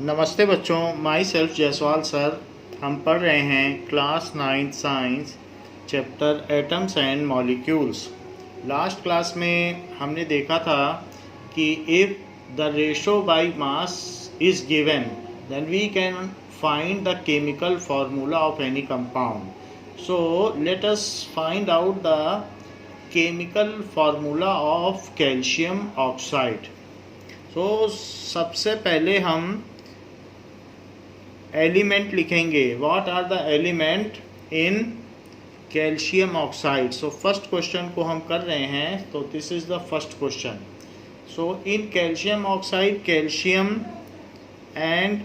नमस्ते बच्चों, my self Jaiswal sir. हम पढ़ रहे हैं class 9 science chapter atoms and molecules. Last class में हमने देखा था कि if the ratio by mass is given then we can find the chemical formula of any compound. So let us find out the chemical formula of calcium oxide. तो सबसे पहले हम element लिखेंगे। What are the element in calcium oxide. So first question को हम कर रहे हैं, तो this is the first question. So in calcium oxide calcium and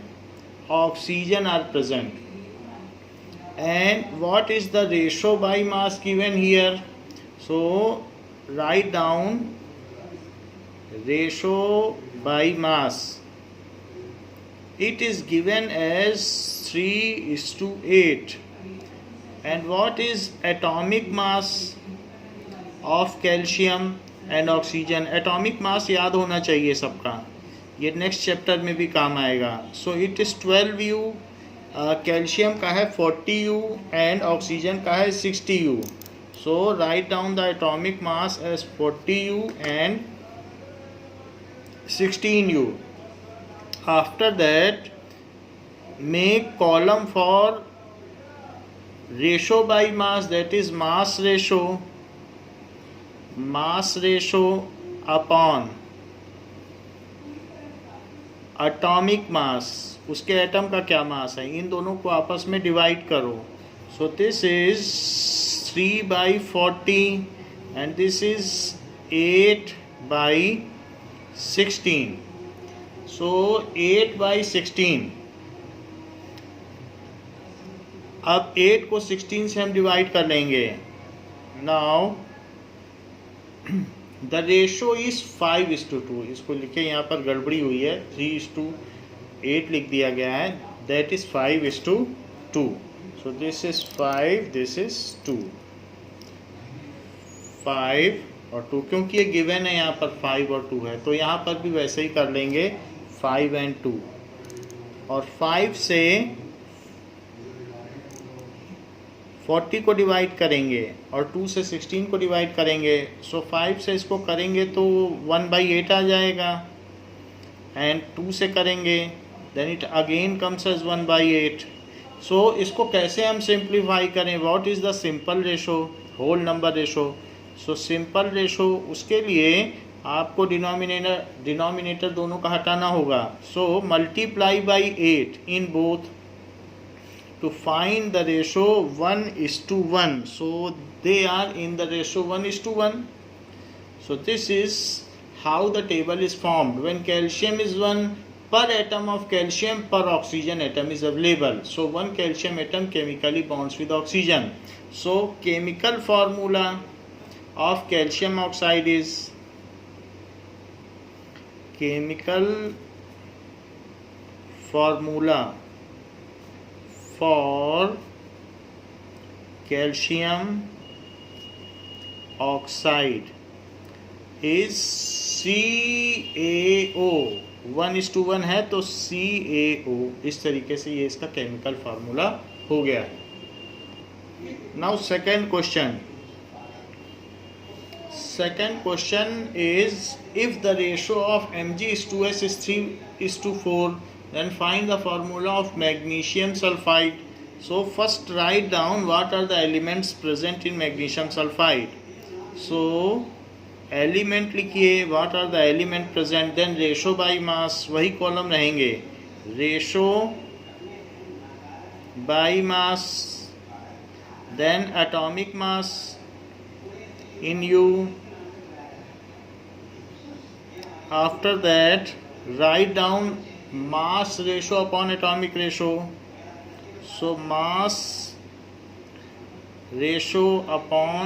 oxygen are present, and what is the ratio by mass given here. So write down ratio by mass. It is given as 3:8. And what is atomic mass of calcium and oxygen? Atomic mass याद होना चाहिए सबका, ये next chapter में भी काम आएगा. So it is 12U. Calcium का है 40U and ऑक्सीजन का है 60U. So write down the atomic mass as 40U and 16U. After that, make column for ratio by mass, that is mass ratio upon atomic mass. उसके atom का क्या मास है, इन दोनों को आपस में डिवाइड करो. So this is 3/40 and this is 8/16. So 8/16. अब 8 को 16 से हम डिवाइड कर लेंगे. Now the ratio is 5:2. इसको लिखे, यहाँ पर गड़बड़ी हुई है, 3:8 लिख दिया गया है, that is 5:2. So this is 5, this is 2. 5 और 2, क्योंकि ये गिवन है यहाँ पर 5 और 2 है, तो यहाँ पर भी वैसे ही कर लेंगे 5 and 2. और 5 से 40 को डिवाइड करेंगे और 2 से 16 को डिवाइड करेंगे. सो 5 से इसको करेंगे तो 1/8 आ जाएगा, एंड 2 से करेंगे then it again comes as 1/8. So इसको कैसे हम सिंप्लीफाई करें, what is the simple ratio, whole number ratio. So simple ratio, उसके लिए आपको डिनोमिनेटर दोनों का हटाना होगा. So multiply by 8 in both to find the ratio 1:1. So they are in the ratio 1:1. So this is how the table is formed. When calcium is 1 per atom of calcium per oxygen atom is available. So 1 calcium atom chemically bonds with oxygen. So chemical formula of calcium oxide is chemical formula for calcium oxide is CaO. 1:1 है तो CaO. इस तरीके से ये इसका chemical formula हो गया है. Now second question. Second question is, if the ratio of Mg:2s is 3:4, then find the formula of magnesium sulfide. So first write down what are the elements present in magnesium sulfide. So element लिखिए, what are the element present, then ratio by mass, वही column रहेंगे, ratio by mass, then atomic mass in U. After that write down mass ratio upon atomic ratio. So mass ratio upon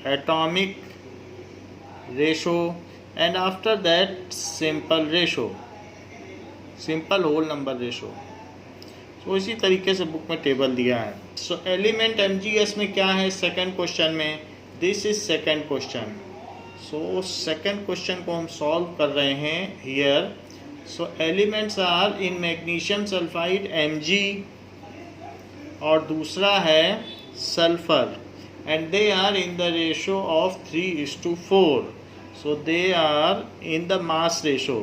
atomic ratio, and after that simple ratio, simple whole number ratio. तो इसी तरीके से book में table दिया है. सो element MgS में क्या है सेकंड क्वेश्चन में, this is second question. So second question को हम सॉल्व कर रहे हैं here. So elements are in magnesium sulphide Mg और दूसरा है sulphur, and they are in the ratio of 3:4. So they are in the mass ratio.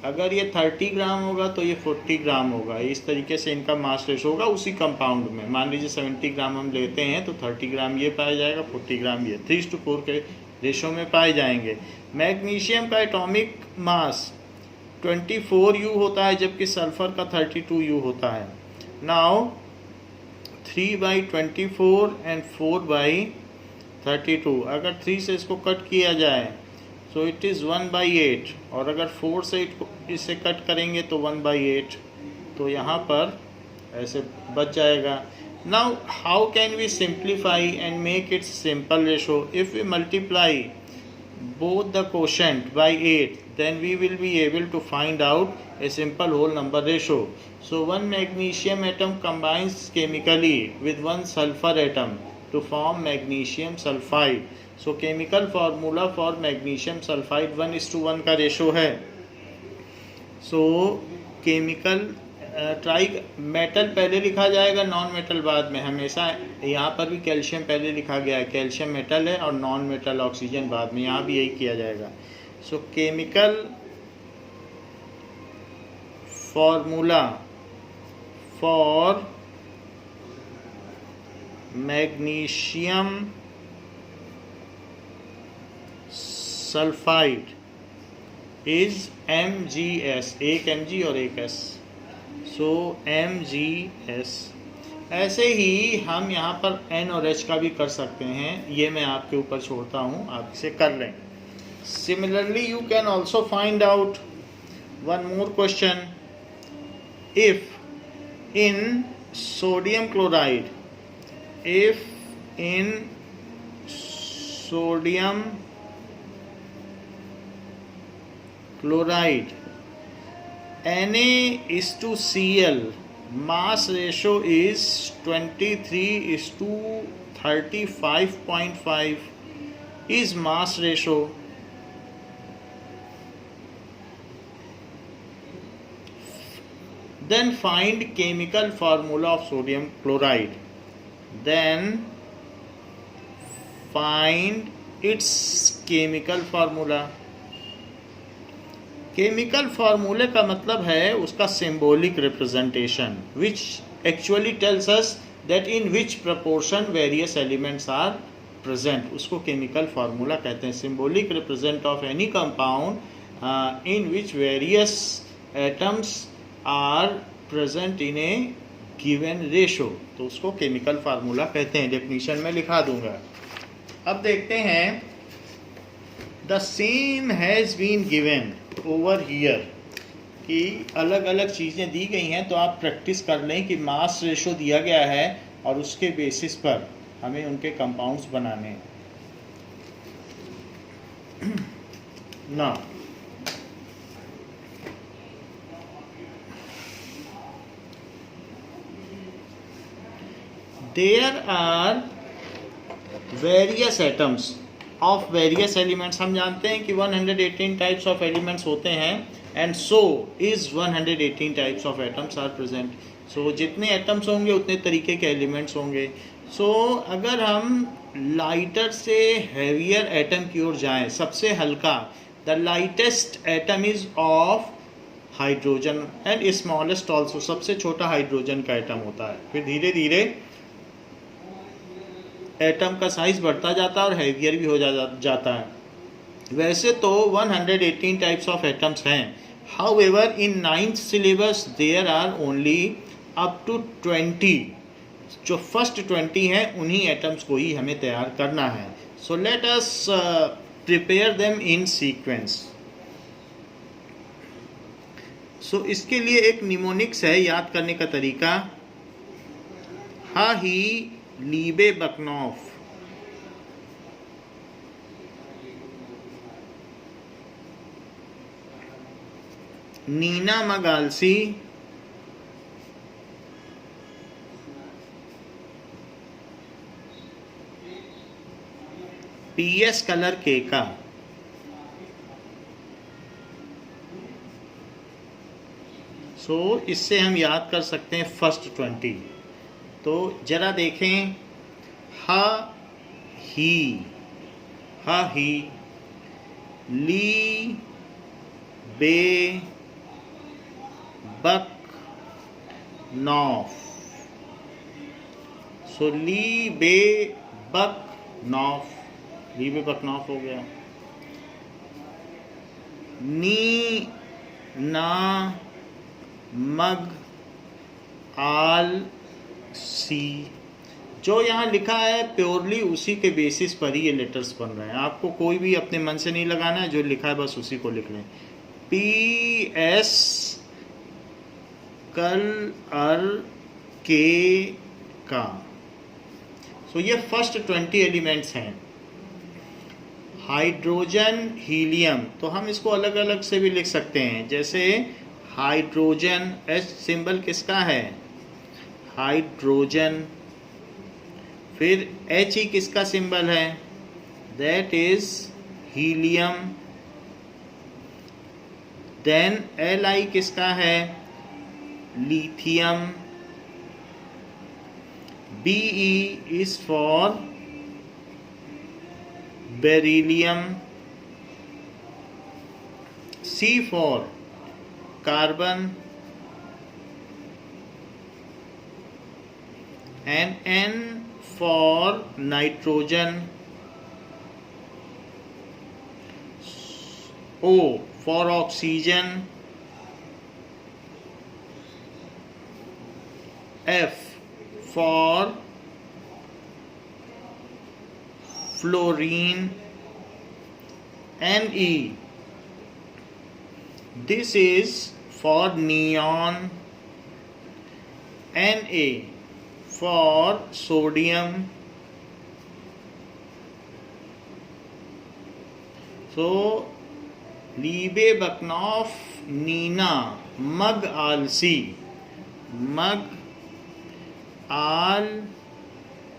अगर ये 30 ग्राम होगा तो ये 40 ग्राम होगा, इस तरीके से इनका मास रेशो होगा उसी कंपाउंड में। मान लीजिए 70 ग्राम हम लेते हैं तो 30 ग्राम ये पाया जाएगा, 40 ग्राम ये, 3:4 के रेशो में पाए जाएंगे। मैग्नीशियम का एटॉमिक मास 24U होता है जबकि सल्फर का 32U होता है। नाउ 3/24 एंड 4/32, अगर 3 से इसको कट किया जाए तो इट इज़ 1/8, और अगर 4 से इसे कट करेंगे तो 1/8, तो यहाँ पर ऐसे बच जाएगा। Now how can we simplify and make its simple ratio? If we multiply both the quotient by 8, then we will be able to find out a simple whole number ratio. So one magnesium atom combines chemically with one sulfur atom to form magnesium sulfide. So chemical formula for magnesium sulfide 1:1 का ratio है। So chemical try metal पहले लिखा जाएगा, non metal बाद में। हमेशा यहाँ पर भी कैल्शियम पहले लिखा गया है, कैल्शियम मेटल है और नॉन मेटल ऑक्सीजन बाद में, यहाँ भी यही किया जाएगा। सो chemical formula for magnesium sulphide is MgS, एक Mg और एक S। सो MgS। ऐसे ही हम यहाँ पर N और H का भी कर सकते हैं, ये मैं आपके ऊपर छोड़ता हूँ, आप इसे कर लें। Similarly you can also find out one more question. If in sodium chloride, if in sodium chloride Na:2Cl mass ratio is 23:35.5 is mass ratio. Then find chemical formula of sodium chloride. Then find its chemical formula. Chemical फार्मूले का मतलब है उसका symbolic representation, which actually tells us that in which proportion various elements are present, उसको chemical formula कहते हैं। Symbolic represent of any compound in which various atoms are present in a given ratio, तो उसको chemical formula कहते हैं। Definition में लिखा दूंगा। अब देखते हैं, the same has been given over here, कि अलग अलग चीज़ें दी गई हैं, तो आप प्रैक्टिस कर लें कि मास रेशो दिया गया है और उसके बेसिस पर हमें उनके कंपाउंड्स बनाने हैं। ना there are various atoms of various elements. हम जानते हैं कि 118 टाइप्स ऑफ एलिमेंट्स होते हैं, and so is 118 types of atoms are present. So जितने एटम्स होंगे उतने तरीके के एलिमेंट्स होंगे। सो अगर हम लाइटर से हैवियर एटम की ओर जाएं, सबसे हल्का, the lightest atom is of hydrogen and smallest also, सबसे छोटा हाइड्रोजन का एटम होता है। फिर धीरे धीरे एटम का साइज बढ़ता जाता है और हैवियर भी हो जाता है। वैसे तो 118 टाइप्स ऑफ एटम्स हैं, however in 9th syllabus there are only up to 20। जो फर्स्ट 20 हैं उन्हीं एटम्स को ही हमें तैयार करना है। So let us prepare them in sequence. So इसके लिए एक निमोनिक्स है याद करने का तरीका, हा ही लीबे बकनॉफ, नीना मगालसी, PS कलर केका। सो इससे हम याद कर सकते हैं फर्स्ट 20। तो जरा देखें, हा ही, ली बे बक नौफ। सो ली बे बक नौफ, ली बे बक नौफ हो गया। नी ना मग आल सी। जो यहाँ लिखा है प्योरली उसी के बेसिस पर ही ये लेटर्स बन रहे हैं। आपको कोई भी अपने मन से नहीं लगाना है, जो लिखा है बस उसी को लिख लें। पी एस कल अर के का। सो ये फर्स्ट 20 एलिमेंट्स हैं। हाइड्रोजन हीलियम, तो हम इसको अलग अलग से भी लिख सकते हैं। जैसे हाइड्रोजन, एच सिंबल किसका है? हाइड्रोजन। फिर एच ही किसका सिंबल है? That is helium. Then L I किसका है? Lithium. B E is for beryllium. C for carbon. and N for nitrogen, O for oxygen, F for fluorine, Ne, this is for neon, Na for sodium. So Liebe Baknoff Nina Mag Alsi, Mag Al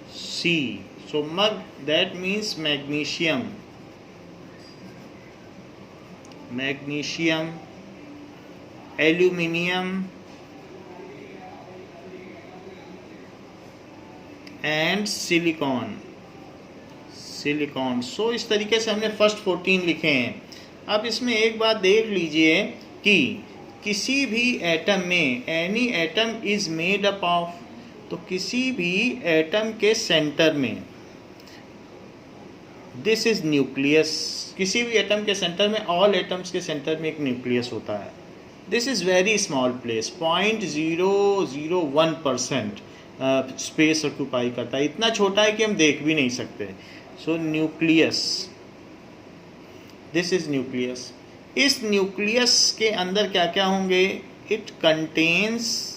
C. So Mag, that means magnesium. Magnesium, aluminium and silicon. So इस तरीके से हमने first 14 लिखे हैं। अब इसमें एक बात देख लीजिए कि किसी भी एटम में, any atom is made up of, तो किसी भी एटम के सेंटर में, दिस इज न्यूक्लियस। किसी भी एटम के सेंटर में, ऑल एटम्स के सेंटर में एक न्यूक्लियस होता है। This is very small place, 0.001% space occupy करता है। इतना छोटा है कि हम देख भी नहीं सकते। सो न्यूक्लियस, दिस इज न्यूक्लियस। इस न्यूक्लियस के अंदर क्या क्या होंगे? It contains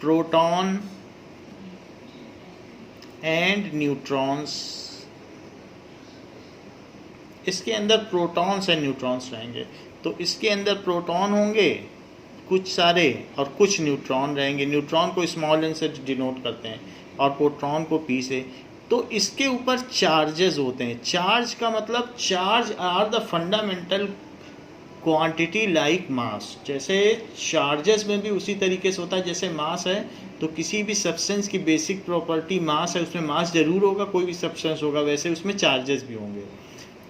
proton and neutrons. इसके अंदर प्रोटॉन्स एंड न्यूट्रॉन्स रहेंगे। तो इसके अंदर प्रोटॉन होंगे कुछ सारे और कुछ न्यूट्रॉन रहेंगे। न्यूट्रॉन को स्मॉल एन से डिनोट करते हैं और प्रोटॉन को पी से। तो इसके ऊपर चार्जेस होते हैं। चार्ज का मतलब, charge are the fundamental quantity like mass. जैसे चार्जेस में भी उसी तरीके से होता है जैसे मास है। तो किसी भी सब्सटेंस की बेसिक प्रॉपर्टी मास है, उसमें मास जरूर होगा, कोई भी सब्सटेंस होगा, वैसे उसमें चार्जेस भी होंगे।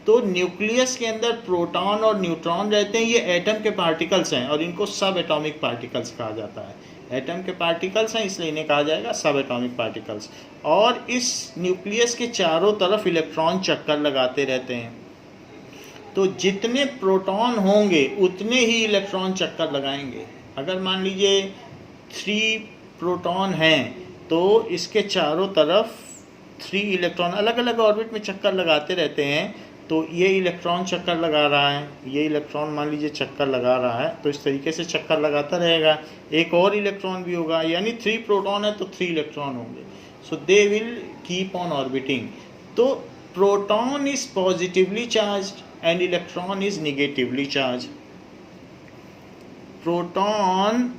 तो न्यूक्लियस के अंदर प्रोटॉन और न्यूट्रॉन रहते हैं। ये एटम के पार्टिकल्स हैं और इनको सब एटॉमिक पार्टिकल्स कहा जाता है। एटम के पार्टिकल्स हैं इसलिए इन्हें कहा जाएगा सब एटॉमिक पार्टिकल्स। और इस न्यूक्लियस के चारों तरफ इलेक्ट्रॉन चक्कर लगाते रहते हैं। तो जितने प्रोटॉन होंगे उतने ही इलेक्ट्रॉन चक्कर लगाएंगे। अगर मान लीजिए 3 प्रोटॉन हैं तो इसके चारों तरफ 3 इलेक्ट्रॉन अलग अलग ऑर्बिट में चक्कर लगाते रहते हैं। तो ये इलेक्ट्रॉन चक्कर लगा रहा है, ये इलेक्ट्रॉन मान लीजिए चक्कर लगा रहा है, तो इस तरीके से चक्कर लगाता रहेगा। एक और इलेक्ट्रॉन भी होगा, यानी 3 प्रोटॉन है तो 3 इलेक्ट्रॉन होंगे। So they will keep on orbiting. तो proton is positively charged and electron is negatively charge. Proton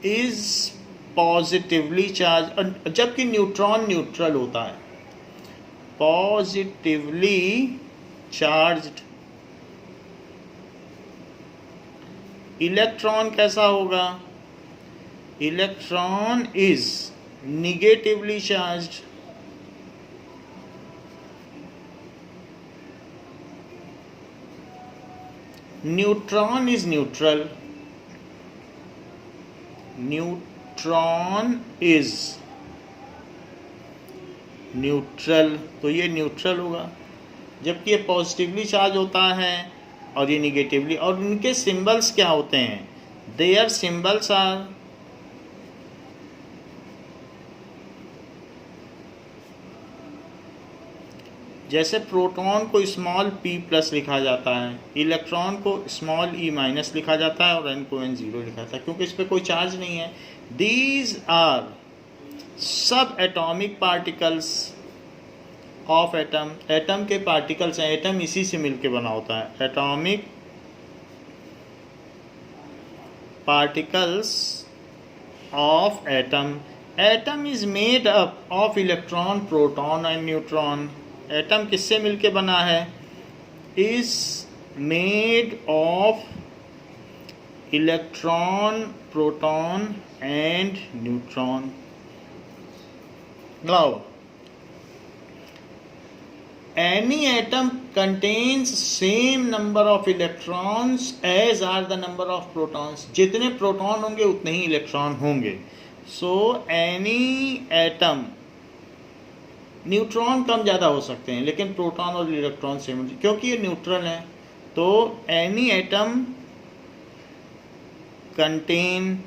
is positively charge, जबकि न्यूट्रॉन न्यूट्रल होता है। पॉजिटिवली चार्ज्ड इलेक्ट्रॉन कैसा होगा? Electron is negatively charged, neutron is neutral, neutron is neutral, तो ये neutral होगा। जबकि ये पॉजिटिवली चार्ज होता है और ये निगेटिवली। और इनके सिंबल्स क्या होते हैं? देयर सिंबल्स आर जैसे प्रोटॉन को स्मॉल p प्लस लिखा जाता है, इलेक्ट्रॉन को स्मॉल e माइनस लिखा जाता है और n को n0 लिखा जाता है, क्योंकि इस पर कोई चार्ज नहीं है। दीज आर सब atomic particles of atom, atom के पार्टिकल्स हैं, एटम इसी से मिलके बना होता है। Atomic particles of atom, atom is made up of electron, proton and neutron. Atom किससे मिलके बना है? Is made of electron, proton and neutron. Now any atom contains same number of electrons as are the number of protons, जितने proton होंगे उतने ही electron होंगे। So any atom, neutron कम ज़्यादा हो सकते हैं लेकिन प्रोटॉन और इलेक्ट्रॉन सेम, क्योंकि ये न्यूट्रल हैं। तो any atom contain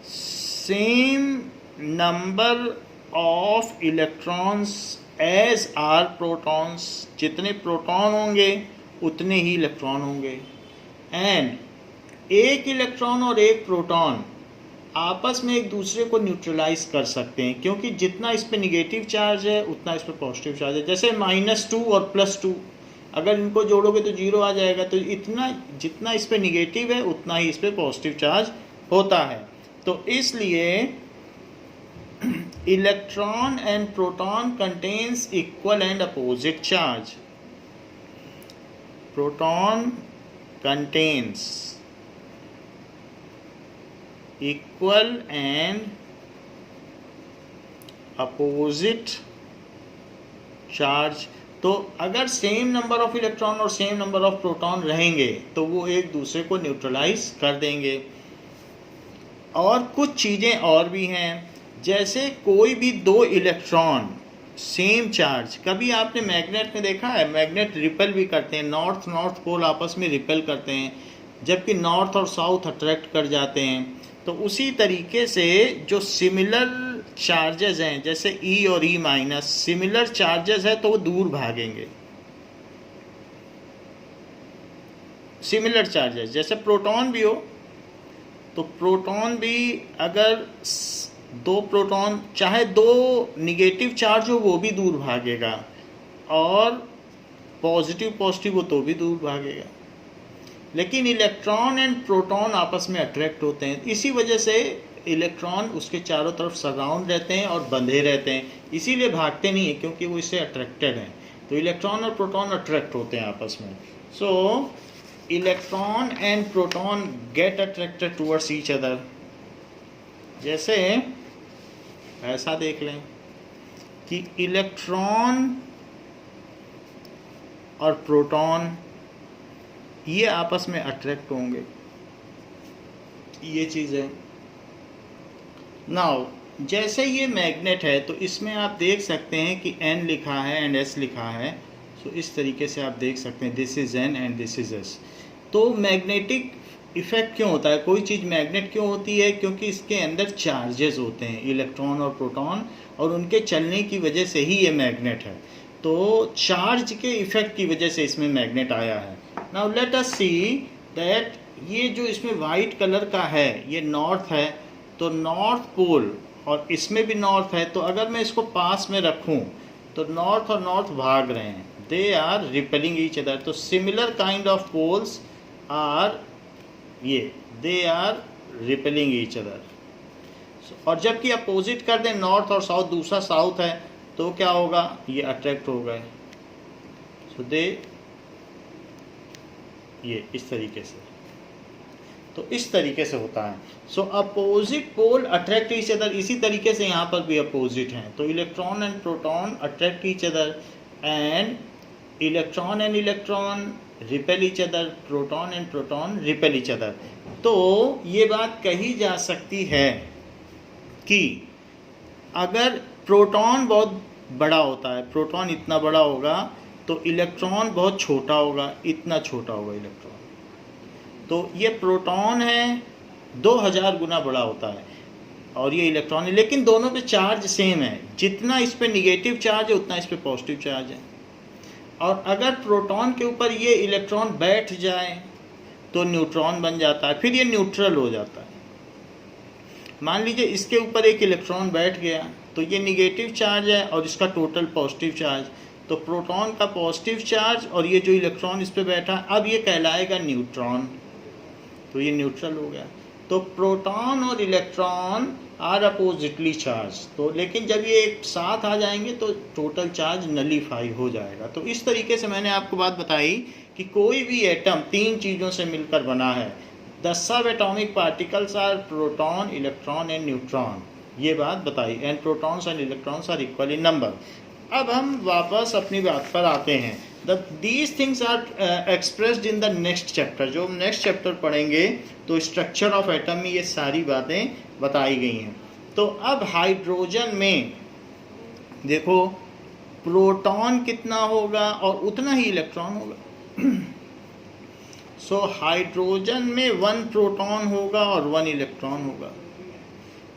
same number of electrons as are protons, जितने प्रोटॉन होंगे उतने ही इलेक्ट्रॉन होंगे। एंड एक इलेक्ट्रॉन और एक प्रोटॉन आपस में एक दूसरे को न्यूट्रलाइज कर सकते हैं, क्योंकि जितना इस पे निगेटिव चार्ज है उतना इस पे पॉजिटिव चार्ज है। जैसे -2 और +2, अगर इनको जोड़ोगे तो 0 आ जाएगा। तो इतना जितना इस पे निगेटिव है उतना ही इस पे पॉजिटिव चार्ज होता है। तो इसलिए electron and proton contains equal and opposite charge. Proton contains equal and opposite charge. तो अगर सेम नंबर ऑफ इलेक्ट्रॉन और सेम नंबर ऑफ प्रोटॉन रहेंगे तो वो एक दूसरे को न्यूट्रलाइज कर देंगे। और कुछ चीज़ें और भी हैं, जैसे कोई भी दो इलेक्ट्रॉन सेम चार्ज, कभी आपने मैग्नेट में देखा है, मैग्नेट रिपेल भी करते हैं, नॉर्थ नॉर्थ पोल आपस में रिपेल करते हैं, जबकि नॉर्थ और साउथ अट्रैक्ट कर जाते हैं। तो उसी तरीके से जो सिमिलर चार्जेस हैं, जैसे E और E-, सिमिलर चार्जेस है तो वो दूर भागेंगे। सिमिलर चार्जेस, जैसे प्रोटॉन भी हो तो प्रोटॉन भी अगर दो प्रोटॉन, चाहे दो निगेटिव चार्ज हो वो भी दूर भागेगा, और पॉजिटिव पॉजिटिव हो तो भी दूर भागेगा। लेकिन इलेक्ट्रॉन एंड प्रोटॉन आपस में अट्रैक्ट होते हैं, इसी वजह से इलेक्ट्रॉन उसके चारों तरफ सराउंड रहते हैं और बंधे रहते हैं, इसीलिए भागते नहीं है, क्योंकि वो इससे अट्रैक्टेड हैं। तो इलेक्ट्रॉन और प्रोटॉन अट्रैक्ट होते हैं आपस में। सो electron and proton get attracted towards each other. जैसे ऐसा देख लें कि इलेक्ट्रॉन और प्रोटॉन ये आपस में अट्रैक्ट होंगे, ये चीज़ है। नाउ जैसे ये मैग्नेट है तो इसमें आप देख सकते हैं कि N लिखा है एंड S लिखा है। सो इस तरीके से आप देख सकते हैं, this is N and this is S। तो मैग्नेटिक इफ़ेक्ट क्यों होता है, कोई चीज़ मैग्नेट क्यों होती है? क्योंकि इसके अंदर चार्जेस होते हैं, इलेक्ट्रॉन और प्रोटॉन, और उनके चलने की वजह से ही ये मैग्नेट है। तो चार्ज के इफ़ेक्ट की वजह से इसमें मैग्नेट आया है। Now let us see that ये जो इसमें वाइट कलर का है ये नॉर्थ है, तो नॉर्थ पोल, और इसमें भी नॉर्थ है। तो अगर मैं इसको पास में रखूं तो नॉर्थ और नॉर्थ भाग रहे हैं, they are repelling each other. तो similar kind of poles are ये, they are repelling each other. और जबकि अपोजिट कर दें नॉर्थ और साउथ, दूसरा साउथ है, तो क्या होगा, ये अट्रैक्ट हो गए। सो दे, ये इस तरीके से। तो इस तरीके से होता है। So opposite pole attract each other, इसी तरीके से यहाँ पर भी अपोजिट हैं। तो electron and proton attract each other and electron and electron repel each other, proton and proton repel each other. तो ये बात कही जा सकती है कि अगर प्रोटॉन बहुत बड़ा होता है, प्रोटॉन इतना बड़ा होगा, तो इलेक्ट्रॉन बहुत छोटा होगा, इतना छोटा होगा इलेक्ट्रॉन। तो ये प्रोटॉन है 2000 गुना बड़ा होता है और ये इलेक्ट्रॉन है, लेकिन दोनों पे चार्ज सेम है। जितना इस पे निगेटिव चार्ज है उतना इस पे पॉजिटिव चार्ज है। और अगर प्रोटॉन के ऊपर ये इलेक्ट्रॉन बैठ जाए तो न्यूट्रॉन बन जाता है, फिर ये न्यूट्रल हो जाता है। मान लीजिए इसके ऊपर एक इलेक्ट्रॉन बैठ गया, तो ये निगेटिव चार्ज है और इसका टोटल पॉजिटिव चार्ज, तो प्रोटॉन का पॉजिटिव चार्ज और ये जो इलेक्ट्रॉन इस पे बैठा, अब ये कहलाएगा न्यूट्रॉन, तो ये न्यूट्रल हो गया। तो प्रोटॉन और इलेक्ट्रॉन आर अपोजिटली चार्ज, तो लेकिन जब ये एक साथ आ जाएंगे तो टोटल चार्ज नलीफाई हो जाएगा। तो इस तरीके से मैंने आपको बात बताई कि कोई भी एटम 3 चीज़ों से मिलकर बना है। The subatomic particles are proton, electron and neutron, ये बात बताई। And protons and electrons are equal in number. अब हम वापस अपनी बात पर आते हैं। These things are expressed in the next chapter. जो हम नेक्स्ट चैप्टर पढ़ेंगे तो स्ट्रक्चर ऑफ एटम में ये सारी बातें बताई गई हैं। तो अब हाइड्रोजन में देखो, प्रोटॉन कितना होगा और उतना ही इलेक्ट्रॉन होगा। सो हाइड्रोजन में 1 प्रोटॉन होगा और 1 इलेक्ट्रॉन होगा।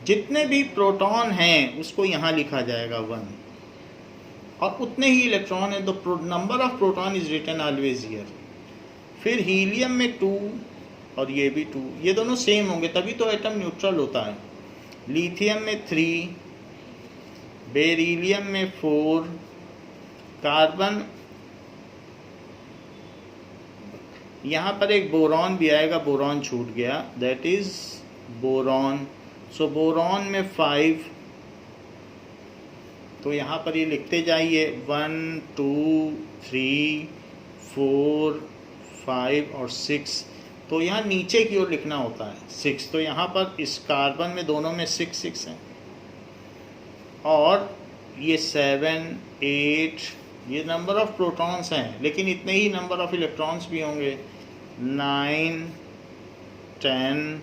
जितने भी प्रोटॉन हैं उसको यहाँ लिखा जाएगा 1, और उतने ही इलेक्ट्रॉन है, तो number of proton is written always here. फिर हीलियम में 2 और ये भी 2, ये दोनों सेम होंगे तभी तो एटम न्यूट्रल होता है। लिथियम में 3, बेरिलियम में 4, कार्बन, यहाँ पर एक बोरॉन भी आएगा, बोरॉन छूट गया, that is boron. So boron में 5, तो यहाँ पर ये लिखते जाइए 1 2 3 4 5 और 6। तो यहाँ नीचे की ओर लिखना होता है 6। तो यहाँ पर इस कार्बन में दोनों में 6 6 हैं, और ये 7 8, ये नंबर ऑफ प्रोटॉन्स हैं, लेकिन इतने ही नंबर ऑफ इलेक्ट्रॉन्स भी होंगे। 9 10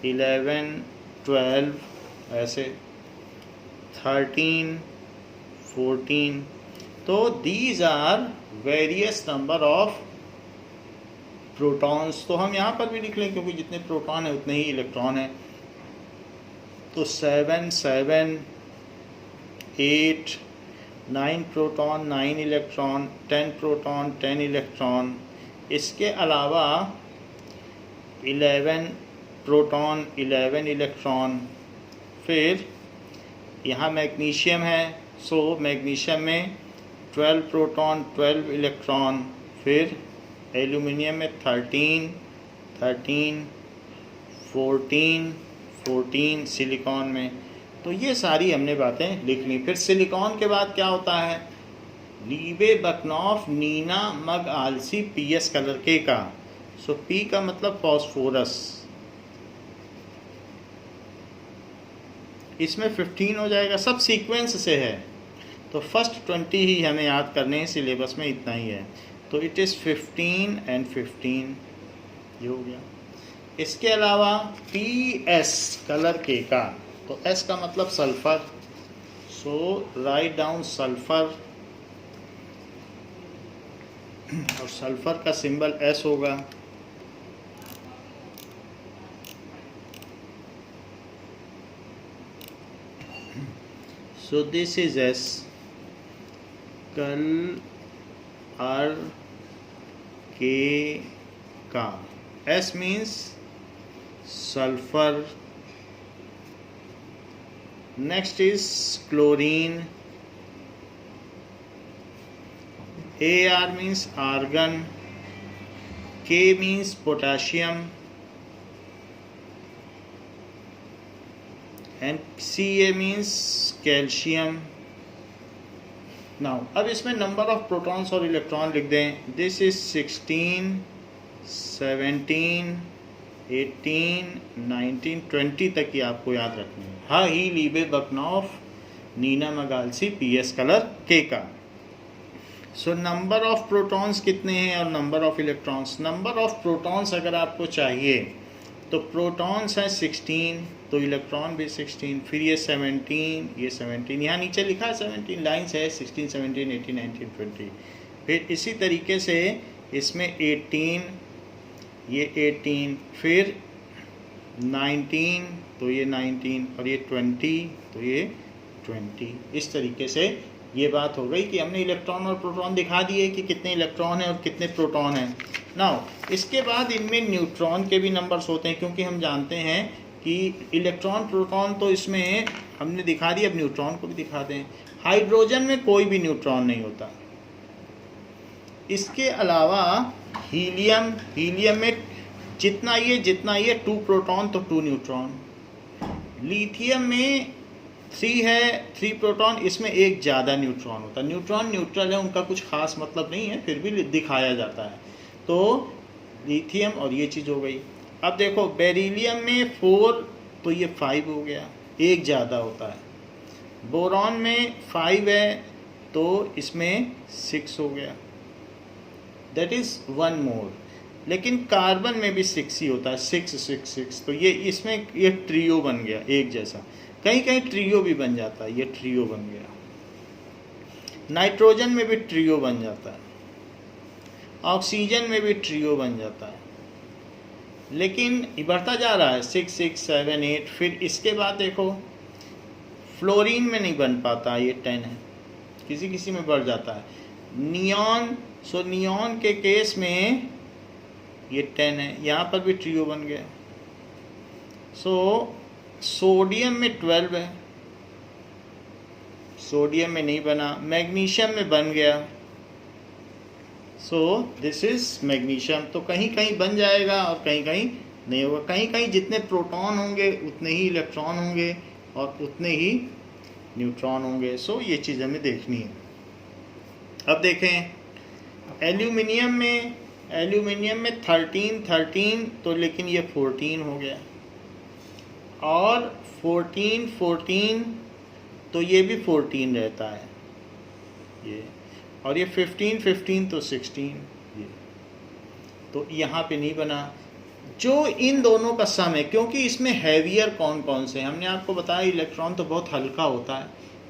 11 12 ऐसे 13 14। तो these are various number of protons. तो हम यहाँ पर भी लिख लें क्योंकि जितने प्रोटॉन है उतने ही इलेक्ट्रॉन है। तो 7 7 8 9 प्रोटॉन 9 इलेक्ट्रॉन, 10 प्रोटॉन 10 इलेक्ट्रॉन। इसके अलावा 11 प्रोटॉन 11 इलेक्ट्रॉन। फिर यहाँ मैग्नीशियम है, सो मैग्नीशियम में 12 प्रोटॉन 12 इलेक्ट्रॉन। फिर एल्यूमिनियम में 13 13 14 14 सिलिकॉन में। तो ये सारी हमने बातें लिख ली। फिर सिलिकॉन के बाद क्या होता है, लीबे बकनॉफ नीना मग आलसी पीएस कलर के का। सो पी का मतलब फॉस्फोरस, इसमें 15 हो जाएगा, सब सीक्वेंस से है। तो फर्स्ट 20 ही हमें याद करने हैं, सिलेबस में इतना ही है। तो इट इज़ 15 एंड 15, ये हो गया। इसके अलावा पी एस कलर के का, तो एस का मतलब सल्फर, सो राइट डाउन सल्फर, और सल्फर का सिंबल एस होगा। सो दिस इज एस। कल आर के का, S means sulphur. Next is chlorine, AR means argon, K means potassium, and Ca means calcium. Now अब इसमें नंबर ऑफ प्रोटॉन्स और electron लिख दें। दिस इज 16 17 18, 19, 20 तक ही आपको याद रखनी है। हा ही लीबे बकनॉफ नीना मगालसी PS कलर के का। सो नंबर ऑफ प्रोटॉन्स कितने हैं और number of electrons. Number of protons अगर आपको चाहिए तो प्रोटॉन्स हैं 16, तो इलेक्ट्रॉन भी 16, फिर ये 17, ये 17, यहाँ नीचे लिखा है 17 लाइन्स है, 16, 17, 18, 19, 20। फिर इसी तरीके से इसमें 18, ये 18, फिर 19, तो ये 19, और ये 20, तो ये 20। इस तरीके से ये बात हो गई कि हमने इलेक्ट्रॉन और प्रोटॉन दिखा दिए कि कितने इलेक्ट्रॉन हैं और कितने प्रोटॉन हैं। नाउ इसके बाद इनमें न्यूट्रॉन के भी नंबर्स होते हैं, क्योंकि हम जानते हैं कि इलेक्ट्रॉन प्रोटॉन तो इसमें हमने दिखा दिया, अब न्यूट्रॉन को भी दिखा दें। हाइड्रोजन में कोई भी न्यूट्रॉन नहीं होता। इसके अलावा हीलियम में जितना ये 2 प्रोटॉन तो 2 न्यूट्रॉन। लिथियम में 3 है, 3 प्रोटॉन, इसमें एक ज़्यादा न्यूट्रॉन होता है। न्यूट्रॉन न्यूट्रल है, उनका कुछ खास मतलब नहीं है, फिर भी दिखाया जाता है। तो लिथियम और ये चीज़ हो गई। अब देखो बेरिलियम में 4, तो ये 5 हो गया, एक ज़्यादा होता है। बोरॉन में 5 है, तो इसमें 6 हो गया, दैट इज़ 1 मोर। लेकिन कार्बन में भी 6 ही होता है, 6, 6, 6, तो ये इसमें ये ट्रियो बन गया एक जैसा। कहीं कहीं ट्रियो भी बन जाता है, ये ट्रियो बन गया। नाइट्रोजन में भी ट्रियो बन जाता है, ऑक्सीजन में भी ट्रियो बन जाता है, लेकिन बढ़ता जा रहा है 6, 6, 7, 8। फिर इसके बाद देखो फ्लोरीन में नहीं बन पाता, ये 10 है, किसी किसी में बढ़ जाता है। नियॉन, सो नियॉन के केस में ये 10 है, यहाँ पर भी ट्रियो बन गया। सो सोडियम में 12 है, सोडियम में नहीं बना। मैग्नीशियम में बन गया, सो दिस इज मैग्नीशियम। तो कहीं कहीं बन जाएगा और कहीं कहीं नहीं होगा। कहीं कहीं जितने प्रोटॉन होंगे उतने ही इलेक्ट्रॉन होंगे और उतने ही न्यूट्रॉन होंगे। सो ये चीज़ हमें देखनी है। अब देखें एल्यूमिनियम में 13, तो लेकिन ये 14 हो गया, और 14, तो ये भी 14 रहता है ये, और ये 15, तो 16 ये, तो यहाँ पे नहीं बना। जो इन दोनों का सम है, क्योंकि इसमें हैवियर कौन कौन से हैं, हमने आपको बताया इलेक्ट्रॉन तो बहुत हल्का होता है,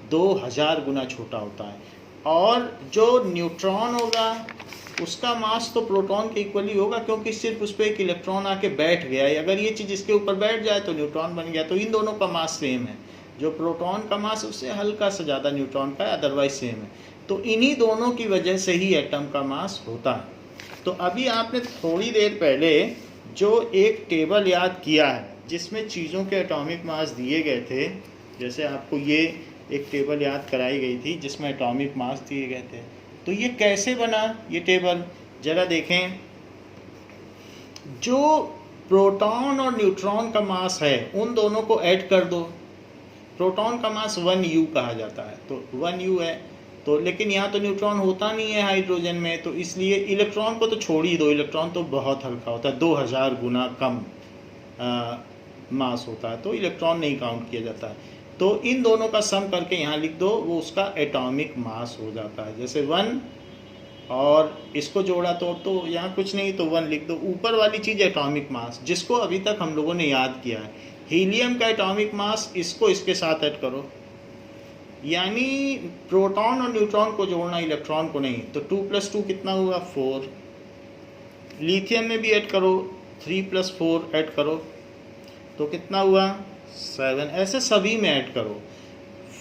2000 गुना छोटा होता है, और जो न्यूट्रॉन होगा उसका मास तो प्रोटॉन के इक्वली होगा, क्योंकि सिर्फ उस पर एक इलेक्ट्रॉन आके बैठ गया है। अगर ये चीज़ इसके ऊपर बैठ जाए तो न्यूट्रॉन बन गया। तो इन दोनों का मास सेम है, जो प्रोटॉन का मास उससे हल्का सा ज़्यादा न्यूट्रॉन का, अदरवाइज सेम है। तो इन्हीं दोनों की वजह से ही एटम का मास होता है। तो अभी आपने थोड़ी देर पहले जो एक टेबल याद किया है जिसमें चीज़ों के एटॉमिक मास दिए गए थे, जैसे आपको ये एक टेबल याद कराई गई थी जिसमें एटॉमिक मास दिए गए थे, तो ये कैसे बना ये टेबल ज़रा देखें। जो प्रोटॉन और न्यूट्रॉन का मास है उन दोनों को ऐड कर दो। प्रोटॉन का मास 1U कहा जाता है, तो 1U है, तो लेकिन यहाँ तो न्यूट्रॉन होता नहीं है हाइड्रोजन में, तो इसलिए इलेक्ट्रॉन को तो छोड़ ही दो, इलेक्ट्रॉन तो बहुत हल्का होता है, 2000 गुना कम मास होता है, तो इलेक्ट्रॉन नहीं काउंट किया जाता है। तो इन दोनों का सम करके यहाँ लिख दो, वो उसका एटॉमिक मास हो जाता है। जैसे 1 और इसको जोड़ा तो यहाँ कुछ नहीं, तो 1 लिख दो। ऊपर वाली चीज़ एटॉमिक मास, जिसको अभी तक हम लोगों ने याद किया है। हीलियम का एटॉमिक मास, इसको इसके साथ ऐड करो, यानी प्रोटॉन और न्यूट्रॉन को जोड़ना, इलेक्ट्रॉन को नहीं। तो 2 + 2 कितना हुआ 4। लिथियम में भी ऐड करो, 3 + 4 ऐड करो तो कितना हुआ 7। ऐसे सभी में ऐड करो।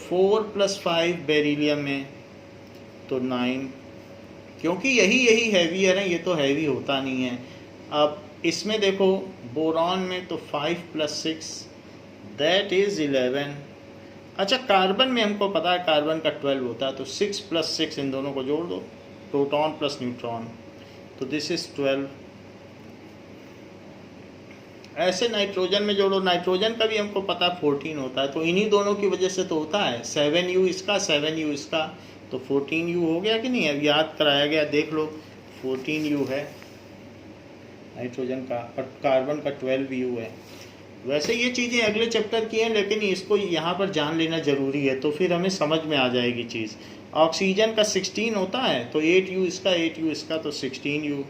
4 + 5 बेरिलियम में तो 9, क्योंकि यही हैवियर है, ये तो हैवी होता नहीं है। अब इसमें देखो बोरॉन में तो 5 + 6 दैट इज़ 11। अच्छा कार्बन में हमको पता है कार्बन का 12 होता है, तो 6 + 6 इन दोनों को जोड़ दो, प्रोटॉन + न्यूट्रॉन, तो दिस इज़ 12। ऐसे नाइट्रोजन में जोड़ो, नाइट्रोजन का भी हमको पता 14 होता है, तो इन्हीं दोनों की वजह से तो होता है। 7U इसका 7U इसका, तो 14U हो गया कि नहीं। अब याद कराया गया, देख लो 14U है। नाइट्रोजन का, और कार्बन का 12 यू है। वैसे ये चीज़ें अगले चैप्टर की हैं, लेकिन इसको यहाँ पर जान लेना ज़रूरी है, तो फिर हमें समझ में आ जाएगी चीज़। ऑक्सीजन का 16 होता है, तो 8 यू इसका, 8 यू इसका, तो 16 यू।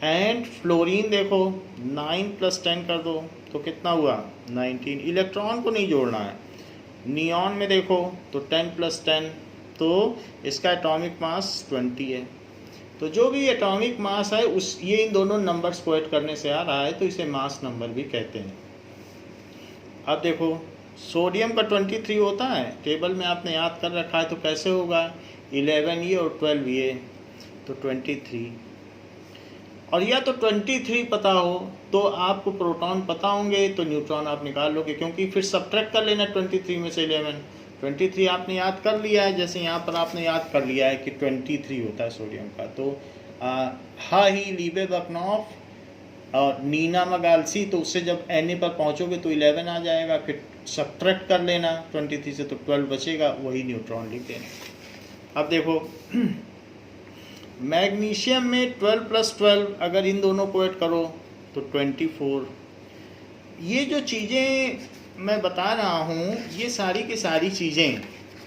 एंड फ्लोरीन देखो 9 + 10 कर दो तो कितना हुआ 19। इलेक्ट्रॉन को नहीं जोड़ना है। नियॉन में देखो तो 10 + 10, तो इसका एटॉमिक मास 20 है। तो जो भी एटॉमिक मास है उस ये इन दोनों नंबर्स को ऐड करने से आ रहा है, तो इसे मास नंबर भी कहते हैं। अब देखो सोडियम का 23 होता है, टेबल में आपने याद कर रखा है, तो कैसे होगा 11 ये और 12 ये, तो 23। और या तो 23 पता हो तो आपको प्रोटॉन पता होंगे, तो न्यूट्रॉन आप निकाल लोगे, क्योंकि फिर सब्ट्रैक्ट कर लेना 23 में से 11। 23 आपने याद कर लिया है, जैसे यहाँ पर आपने याद कर लिया है कि 23 होता है सोडियम का। तो ही लीबे बकनॉफ और नीना मगालसी, तो उससे जब Na पर पहुँचोगे तो 11 आ जाएगा, फिर सब्ट्रैक्ट कर लेना 23 से, तो 12 बचेगा, वही न्यूट्रॉन लिख देना। अब देखो मैग्नीशियम में 12 + 12, अगर इन दोनों को ऐड करो तो 24। ये जो चीज़ें मैं बता रहा हूँ, ये सारी की सारी चीज़ें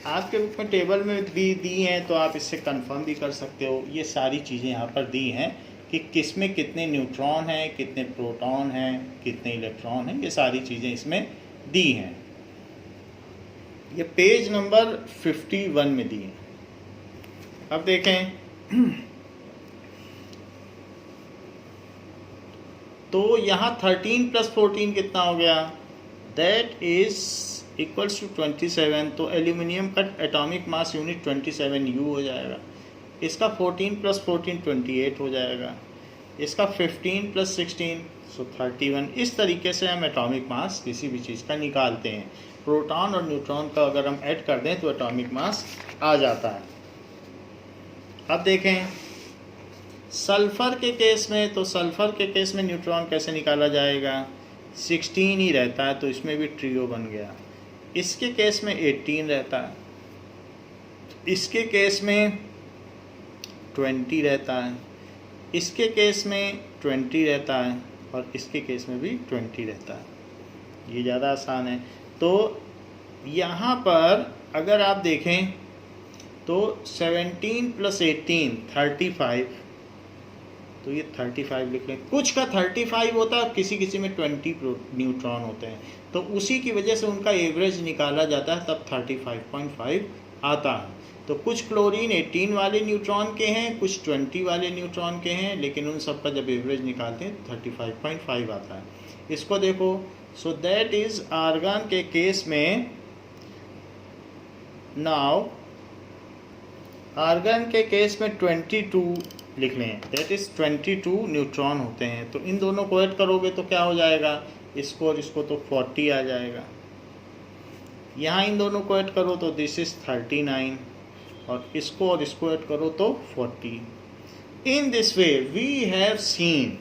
आपके रूप में टेबल में भी दी हैं, तो आप इससे कंफर्म भी कर सकते हो। ये सारी चीज़ें यहाँ पर दी हैं कि किस में कितने न्यूट्रॉन हैं, कितने प्रोटॉन हैं, कितने इलेक्ट्रॉन हैं, ये सारी चीज़ें इसमें दी हैं। ये पेज नंबर 51 में दी है। अब देखें तो यहाँ 13 + 14 कितना हो गया, दैट इज इक्वल्स टू 27। तो एल्यूमिनियम का एटॉमिक मास यूनिट 27 यू हो जाएगा। इसका 14 + 14 28 हो जाएगा। इसका 15 + 16 सो 31। इस तरीके से हम एटॉमिक मास किसी भी चीज़ का निकालते हैं। प्रोटॉन और न्यूट्रॉन का अगर हम ऐड कर दें तो एटॉमिक मास आ जाता है। अब देखें सल्फ़र के केस में, तो सल्फ़र के केस में न्यूट्रॉन कैसे निकाला जाएगा, 16 ही रहता है, तो इसमें भी ट्रियो बन गया। इसके केस में 18 रहता है, इसके केस में 20 रहता है, इसके केस में 20 रहता है, और इसके केस में भी 20 रहता है। ये ज़्यादा आसान है। तो यहाँ पर अगर आप देखें तो 17 + 18 35, तो ये 35 लिख लें। कुछ का 35 होता है, किसी किसी में 20 न्यूट्रॉन होते हैं, तो उसी की वजह से उनका एवरेज निकाला जाता है, तब 35.5 आता है। तो कुछ क्लोरीन 18 वाले न्यूट्रॉन के हैं, कुछ 20 वाले न्यूट्रॉन के हैं, लेकिन उन सब का जब एवरेज निकालते हैं 35.5 आता है। इसको देखो, सो दैट इज आर्गन के केस में, नाउ आर्गन के केस में 22 लिख लें, दैट इज 22 न्यूट्रॉन होते हैं। तो इन दोनों को ऐड करोगे तो क्या हो जाएगा, इसको और इसको, तो 40 आ जाएगा। यहाँ इन दोनों को ऐड करो तो दिस इज 39, और इसको और इसको ऐड करो तो 40। In this way we have seen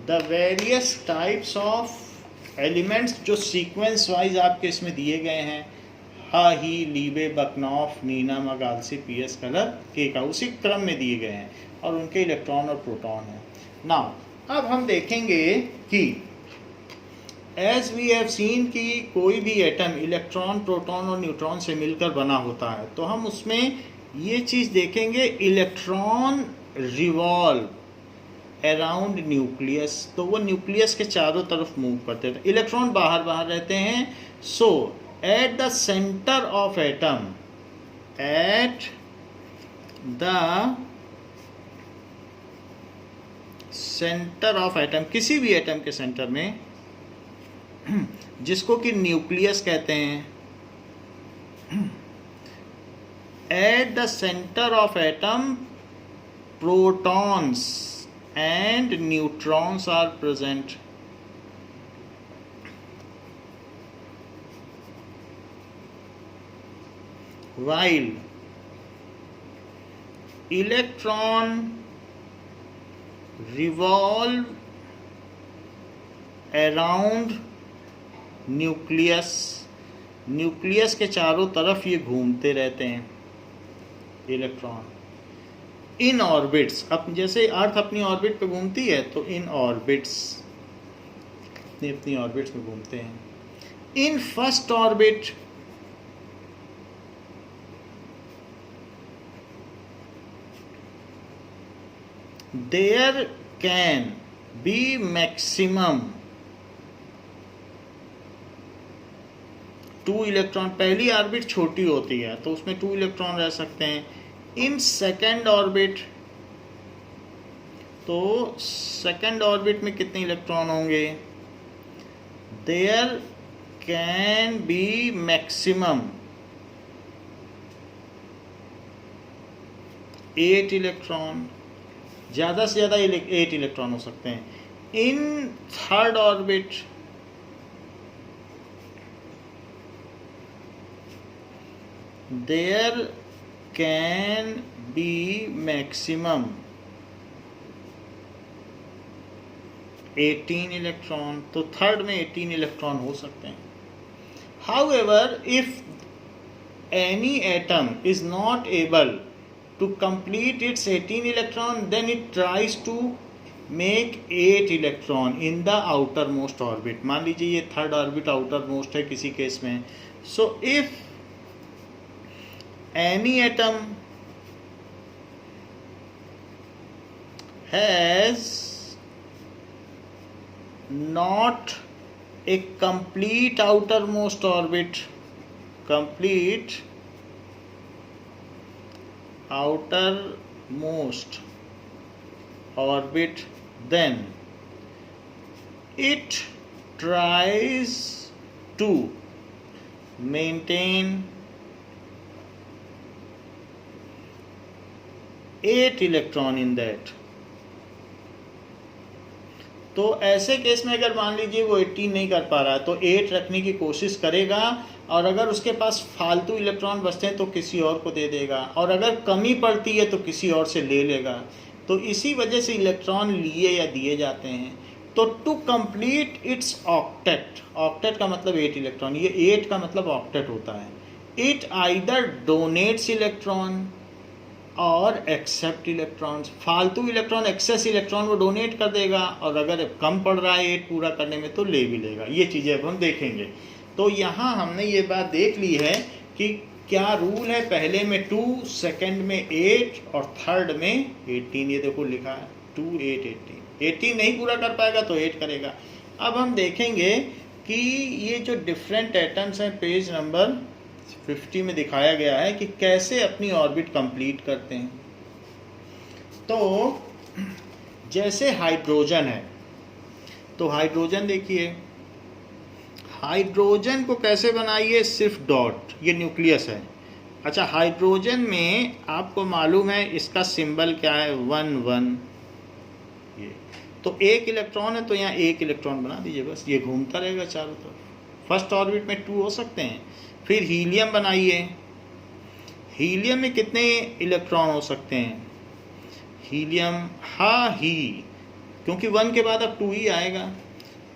the various types of elements जो सीक्वेंस वाइज आपके इसमें दिए गए हैं। ही, लीबे, बकनॉफ, नीना, मगालसी, पीएस, कलर, के का उसी क्रम में दिए गए हैं, और उनके इलेक्ट्रॉन और प्रोटॉन हैं। नाउ अब हम देखेंगे कि एज वी हैव सीन कि कोई भी एटम इलेक्ट्रॉन, प्रोटॉन और न्यूट्रॉन से मिलकर बना होता है, तो हम उसमें ये चीज़ देखेंगे, इलेक्ट्रॉन रिवॉल्व अराउंड न्यूक्लियस। तो वो न्यूक्लियस के चारों तरफ मूव करते थे, इलेक्ट्रॉन बाहर बाहर रहते हैं। So at the centre of atom, at the centre of atom, किसी भी एटम के सेंटर में, जिसको कि न्यूक्लियस कहते हैं, at the centre of atom protons and neutrons are present. while electron revolve around nucleus, nucleus के चारों तरफ ये घूमते रहते हैं इलेक्ट्रॉन। इन ऑर्बिट्स, अब जैसे अर्थ अपनी ऑर्बिट पे घूमती है तो इन ऑर्बिट्स अपनी ऑर्बिट्स में घूमते हैं. In first orbit there can be maximum 2 electron. पहली ऑर्बिट छोटी होती है तो उसमें 2 इलेक्ट्रॉन रह सकते हैं. इन सेकेंड ऑर्बिट, तो सेकेंड ऑर्बिट में कितने इलेक्ट्रॉन होंगे? There can be maximum 8 electron, ज़्यादा से ज़्यादा 8 इलेक्ट्रॉन हो सकते हैं. In third orbit there can be maximum 18 electron, तो थर्ड में 18 इलेक्ट्रॉन हो सकते हैं. However if any atom is not able to complete its 18 electron, then it tries to make 8 electron in the outermost orbit. मान लीजिए ये third orbit outermost है किसी केस में. So if any atom has not a complete outermost orbit, complete outermost orbit, then it tries to maintain 8 electron in that. तो ऐसे case में अगर मान लीजिए वो 18 नहीं कर पा रहा है तो 8 रखने की कोशिश करेगा, और अगर उसके पास फालतू इलेक्ट्रॉन बचते हैं तो किसी और को दे देगा, और अगर कमी पड़ती है तो किसी और से ले लेगा. तो इसी वजह से इलेक्ट्रॉन लिए या दिए जाते हैं. तो to complete its octet, octet का मतलब 8 इलेक्ट्रॉन, ये 8 का मतलब ऑक्टेट होता है. इट आइदर डोनेट्स इलेक्ट्रॉन और एक्सेप्ट इलेक्ट्रॉन्स. फालतू इलेक्ट्रॉन, एक्सेस इलेक्ट्रॉन वो डोनेट कर देगा, और अगर कम पड़ रहा है 8 पूरा करने में तो ले भी लेगा. ये चीज़ें अब हम देखेंगे. तो यहाँ हमने ये बात देख ली है कि क्या रूल है. पहले में 2, सेकंड में 8 और थर्ड में 18. ये देखो लिखा है 2, 8, 18. 18 नहीं पूरा कर पाएगा तो 8 करेगा. अब हम देखेंगे कि ये जो डिफरेंट एटम्स हैं पेज नंबर 50 में दिखाया गया है कि कैसे अपनी ऑर्बिट कंप्लीट करते हैं. तो जैसे हाइड्रोजन है, तो हाइड्रोजन देखिए, हाइड्रोजन को कैसे बनाइए, सिर्फ डॉट, ये न्यूक्लियस है. अच्छा, हाइड्रोजन में आपको मालूम है इसका सिंबल क्या है, 1 1. ये तो 1 इलेक्ट्रॉन है तो यहाँ 1 इलेक्ट्रॉन बना दीजिए बस, ये घूमता रहेगा चारों तरफ. फर्स्ट ऑर्बिट में 2 हो सकते हैं. फिर हीलियम बनाइए. हीलियम में कितने इलेक्ट्रॉन हो सकते हैं? हीलियम, हाँ ही, क्योंकि 1 के बाद अब 2 ही आएगा,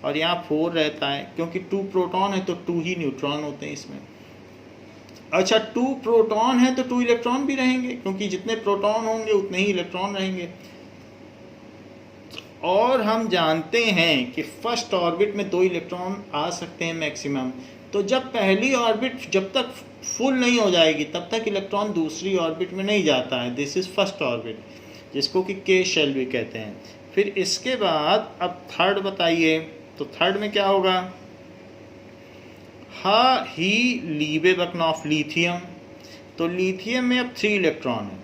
और यहाँ 4 रहता है क्योंकि 2 प्रोटॉन है तो 2 ही न्यूट्रॉन होते हैं इसमें. अच्छा, 2 प्रोटॉन है तो 2 इलेक्ट्रॉन भी रहेंगे, क्योंकि जितने प्रोटॉन होंगे उतने ही इलेक्ट्रॉन रहेंगे. और हम जानते हैं कि फर्स्ट ऑर्बिट में 2 इलेक्ट्रॉन आ सकते हैं मैक्सिमम. तो जब पहली ऑर्बिट जब तक फुल नहीं हो जाएगी तब तक इलेक्ट्रॉन दूसरी ऑर्बिट में नहीं जाता है. दिस इज फर्स्ट ऑर्बिट, जिसको कि के शेल भी कहते हैं. फिर इसके बाद अब थर्ड बताइए, तो थर्ड में क्या होगा, हा ही लीबे बकनॉफ लिथियम. तो लिथियम में अब 3 इलेक्ट्रॉन है,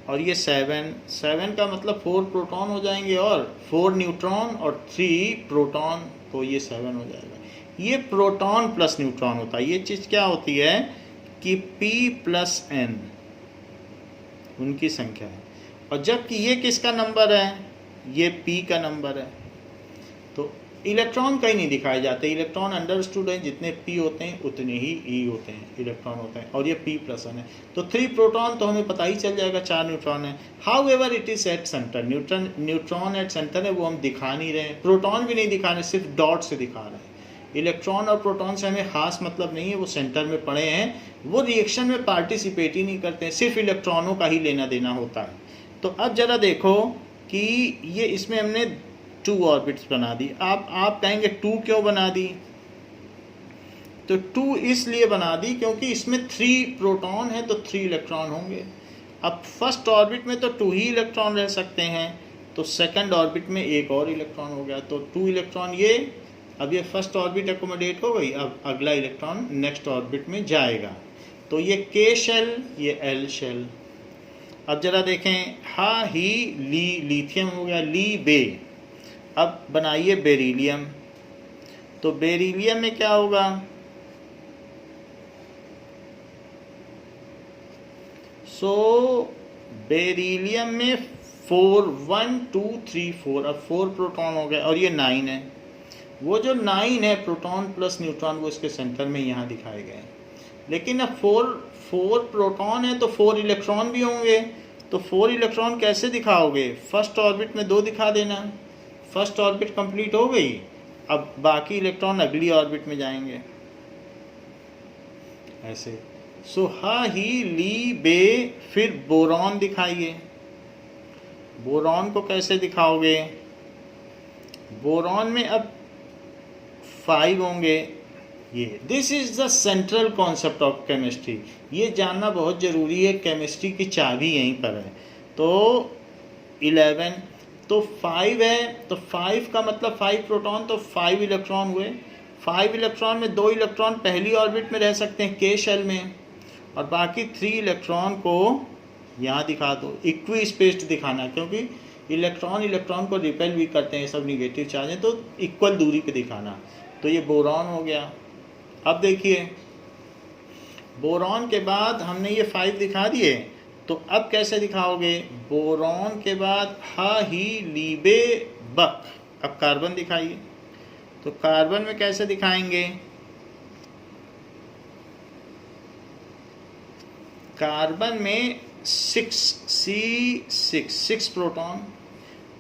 और ये 7 का मतलब 4 प्रोटॉन हो जाएंगे और 4 न्यूट्रॉन और 3 प्रोटॉन, तो ये 7 हो जाएगा. ये प्रोटॉन प्लस न्यूट्रॉन होता है. ये चीज़ क्या होती है कि P + N उनकी संख्या है, और जबकि ये किसका नंबर है, ये P का नंबर है. तो इलेक्ट्रॉन कहीं नहीं दिखाए जाते. इलेक्ट्रॉन अंडरस्टूड है, जितने P होते हैं उतने ही E होते हैं, इलेक्ट्रॉन होते हैं, और ये P + N है. तो 3 प्रोटॉन तो हमें पता ही चल जाएगा, 4 न्यूट्रॉन है. How ever it is at centre, neutron at centre है, वो हम दिखा नहीं रहे, प्रोटॉन भी नहीं दिखा रहे, सिर्फ डॉट से दिखा रहे हैं. इलेक्ट्रॉन और प्रोटॉन से हमें खास मतलब नहीं है, वो सेंटर में पड़े हैं, वो रिएक्शन में पार्टिसिपेट ही नहीं करते हैं, सिर्फ इलेक्ट्रॉनों का ही लेना देना होता है. तो अब ज़रा देखो कि ये इसमें हमने 2 ऑर्बिट्स बना दी। आप कहेंगे 2 क्यों बना दी? तो 2 इसलिए बना दी क्योंकि इसमें 3 प्रोटॉन है तो 3 इलेक्ट्रॉन होंगे। अब फर्स्ट ऑर्बिट में तो 2 ही इलेक्ट्रॉन रह सकते हैं, तो सेकंड ऑर्बिट में एक और इलेक्ट्रॉन हो गया, तो 2 इलेक्ट्रॉन ये। अब ये फर्स्ट ऑर्बिट एकोमोडेट हो गई, अब अगला इलेक्ट्रॉन नेक्स्ट ऑर्बिट में जाएगा। तो ये के शेल, ये एल शेल। अब जरा देखें, हा ही ली, लिथियम हो गया, ली बे। अब बनाइए बेरिलियम। तो बेरिलियम में क्या होगा? बेरिलियम में 4 1 2 3 4, अब 4 प्रोटॉन हो गए और ये 9 है। वो जो 9 है प्रोटॉन प्लस न्यूट्रॉन, वो इसके सेंटर में यहाँ दिखाए गए। लेकिन अब 4 प्रोटॉन है तो 4 इलेक्ट्रॉन भी होंगे, तो 4 इलेक्ट्रॉन कैसे दिखाओगे? फर्स्ट ऑर्बिट में 2 दिखा देना। फर्स्ट ऑर्बिट कंप्लीट हो गई, अब बाकी इलेक्ट्रॉन अगली ऑर्बिट में जाएंगे ऐसे। सो हा ही ली बे। फिर बोरॉन दिखाइए। बोरॉन को कैसे दिखाओगे? बोरॉन में अब 5 होंगे। ये this is the central concept of chemistry. ये जानना बहुत ज़रूरी है, केमिस्ट्री की चाबी यहीं पर है। तो 11, तो 5 है, तो 5 का मतलब 5 प्रोटॉन, तो 5 इलेक्ट्रॉन हुए। 5 इलेक्ट्रॉन में 2 इलेक्ट्रॉन पहली ऑर्बिट में रह सकते हैं के शेल में, और बाकी 3 इलेक्ट्रॉन को यहाँ दिखा दो। इक्वी स्पेस्ड दिखाना, क्योंकि इलेक्ट्रॉन को रिपेल भी करते हैं, सब निगेटिव चार्ज है, तो इक्वल दूरी पे दिखाना। तो ये बोरॉन हो गया। अब देखिए, बोरॉन के बाद हमने ये 5 दिखा दिए, तो अब कैसे दिखाओगे? बोरॉन के बाद हा ही लीबे बक। अब कार्बन दिखाइए। तो कार्बन में कैसे दिखाएंगे? कार्बन में 6 प्रोटॉन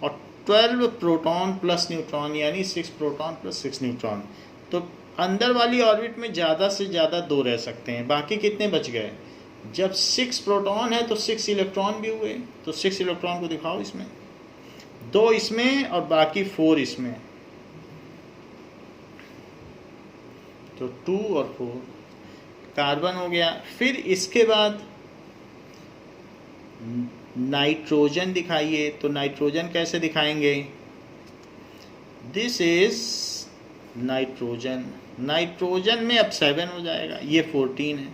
और 12 प्रोटॉन प्लस न्यूट्रॉन, यानी 6 प्रोटॉन प्लस 6 न्यूट्रॉन। तो अंदर वाली ऑर्बिट में ज़्यादा से ज़्यादा 2 रह सकते हैं, बाकी कितने बच गए? जब 6 प्रोटॉन है तो 6 इलेक्ट्रॉन भी हुए, तो 6 इलेक्ट्रॉन को दिखाओ इसमें, 2 इसमें और बाकी 4 इसमें, तो 2 और 4 कार्बन हो गया। फिर इसके बाद नाइट्रोजन दिखाइए। तो नाइट्रोजन कैसे दिखाएंगे? This is nitrogen. नाइट्रोजन में अब 7 हो जाएगा, ये 14 है,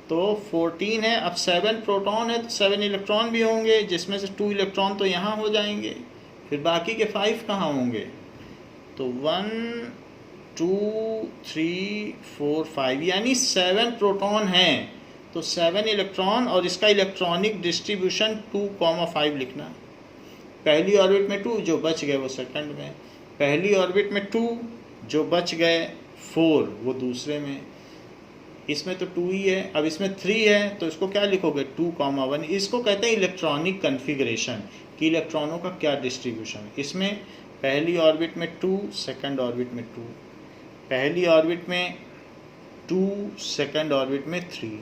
तो 14 है। अब 7 प्रोटॉन है तो 7 इलेक्ट्रॉन भी होंगे, जिसमें से 2 इलेक्ट्रॉन तो यहाँ हो जाएंगे, फिर बाकी के 5 कहाँ होंगे? तो 1 2 3 4 5, यानी 7 प्रोटॉन हैं तो 7 इलेक्ट्रॉन, और इसका इलेक्ट्रॉनिक डिस्ट्रीब्यूशन 2,5 लिखना। पहली ऑर्बिट में 2, जो बच गए वो सेकंड में। पहली ऑर्बिट में 2, जो बच गए 4 वो दूसरे में। इसमें तो 2 ही है। अब इसमें 3 है तो इसको क्या लिखोगे? 2,1। इसको कहते हैं इलेक्ट्रॉनिक कन्फिग्रेशन, कि इलेक्ट्रॉनों का क्या डिस्ट्रीब्यूशन। इसमें पहली ऑर्बिट में 2, सेकंड ऑर्बिट में 2, पहली ऑर्बिट में 2, सेकंड ऑर्बिट में 3।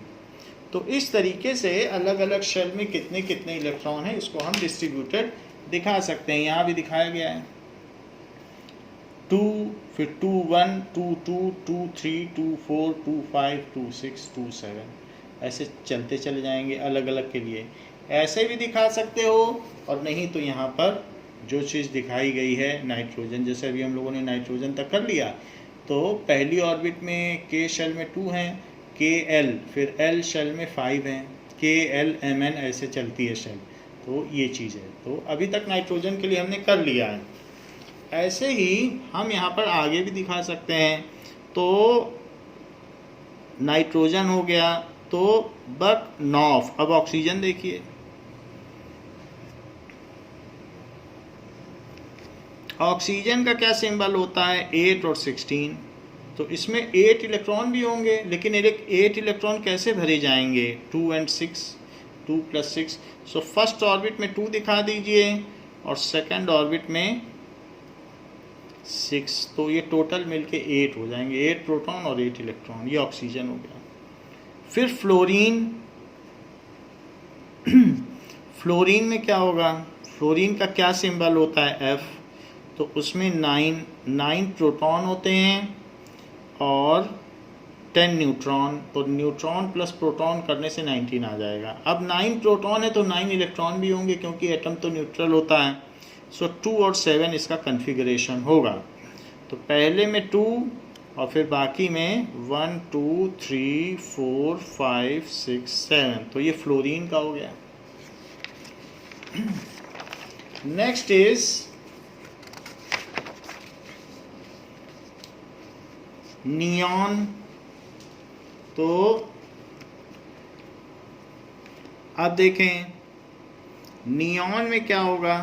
तो इस तरीके से अलग अलग शेल में कितने कितने इलेक्ट्रॉन हैं, इसको हम डिस्ट्रीब्यूटेड दिखा सकते हैं। यहाँ भी दिखाया गया है 2, फिर 2 1 2 2 2 3 2 4 2 5 2 6 2 7, ऐसे चलते चले जाएंगे अलग अलग के लिए। ऐसे भी दिखा सकते हो, और नहीं तो यहाँ पर जो चीज़ दिखाई गई है नाइट्रोजन, जैसे अभी हम लोगों ने नाइट्रोजन तक कर लिया, तो पहली ऑर्बिट में के शेल में 2 हैं, के एल, फिर एल शेल में 5 हैं, के एल एम एन, ऐसे चलती है शेल। तो ये चीज़ है। तो अभी तक नाइट्रोजन के लिए हमने कर लिया है। ऐसे ही हम यहाँ पर आगे भी दिखा सकते हैं। तो नाइट्रोजन हो गया, तो बक नॉफ। अब ऑक्सीजन देखिए, ऑक्सीजन का क्या सिंबल होता है? 8 और 16। तो इसमें 8 इलेक्ट्रॉन भी होंगे, लेकिन 8 इलेक्ट्रॉन कैसे भरे जाएंगे? 2 और 6, 2 + 6। सो फर्स्ट ऑर्बिट में 2 दिखा दीजिए और सेकंड ऑर्बिट में 6, तो ये टोटल मिलके 8 हो जाएंगे, 8 प्रोटॉन और 8 इलेक्ट्रॉन। ये ऑक्सीजन हो गया। फिर फ्लोरीन फ्लोरीन में क्या होगा, फ्लोरीन का क्या सिंबल होता है, F, तो उसमें 9 प्रोटॉन होते हैं और 10 न्यूट्रॉन, तो न्यूट्रॉन प्लस प्रोटॉन करने से 19 आ जाएगा। अब 9 प्रोटॉन है तो 9 इलेक्ट्रॉन भी होंगे क्योंकि एटम तो न्यूट्रल होता है। सो 2 और 7 इसका कन्फिगरेशन होगा। तो पहले में 2 और फिर बाकी में 1 2 3 4 5 6 7, तो ये फ्लोरीन का हो गया। Next is neon. तो अब देखें नियॉन में क्या होगा,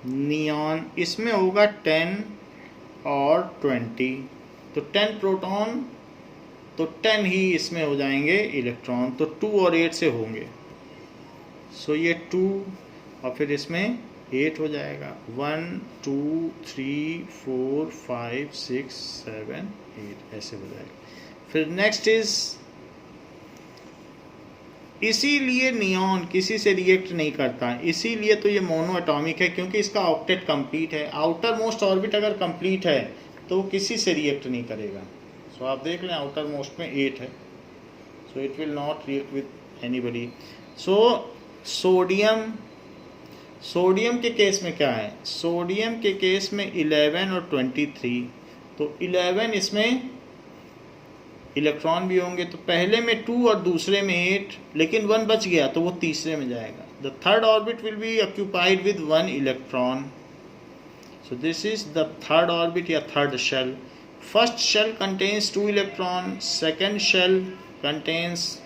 नियॉन इसमें होगा 10 और 20, तो 10 प्रोटॉन तो 10 ही इसमें हो जाएंगे इलेक्ट्रॉन, तो 2 और 8 से होंगे। सो ये 2 और फिर इसमें 8 हो जाएगा। 1 2 3 4 5 6 7 8 ऐसे हो जाएगा। फिर नेक्स्ट इज, इसीलिए नियॉन किसी से रिएक्ट नहीं करता, इसीलिए तो ये मोनो एटॉमिक है क्योंकि इसका ऑक्टेट कंप्लीट है। आउटर मोस्ट ऑर्बिट अगर कंप्लीट है तो वो किसी से रिएक्ट नहीं करेगा। सो आप देख लें आउटर मोस्ट में 8 है, so it will not react with anybody. So sodium के केस में क्या है, सोडियम के केस में 11 और 23, तो 11 इसमें इलेक्ट्रॉन भी होंगे, तो पहले में 2 और दूसरे में 8, लेकिन 1 बच गया तो वो तीसरे में जाएगा। The third orbit will be occupied with 1 electron. So this is the third orbit या third shell. First shell contains 2 electron, second shell contains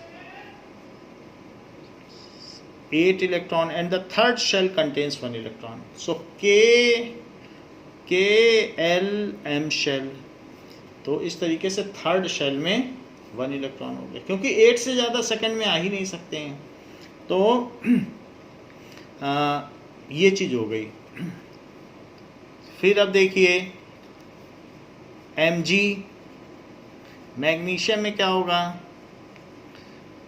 8 electron and the third shell contains 1 electron. So KLM shell, तो इस तरीके से third shell में 1 electron हो गया क्योंकि 8 से ज़्यादा सेकंड में आ ही नहीं सकते हैं। तो ये चीज़ हो गई। फिर अब देखिए Mg, मैग्नीशियम में क्या होगा,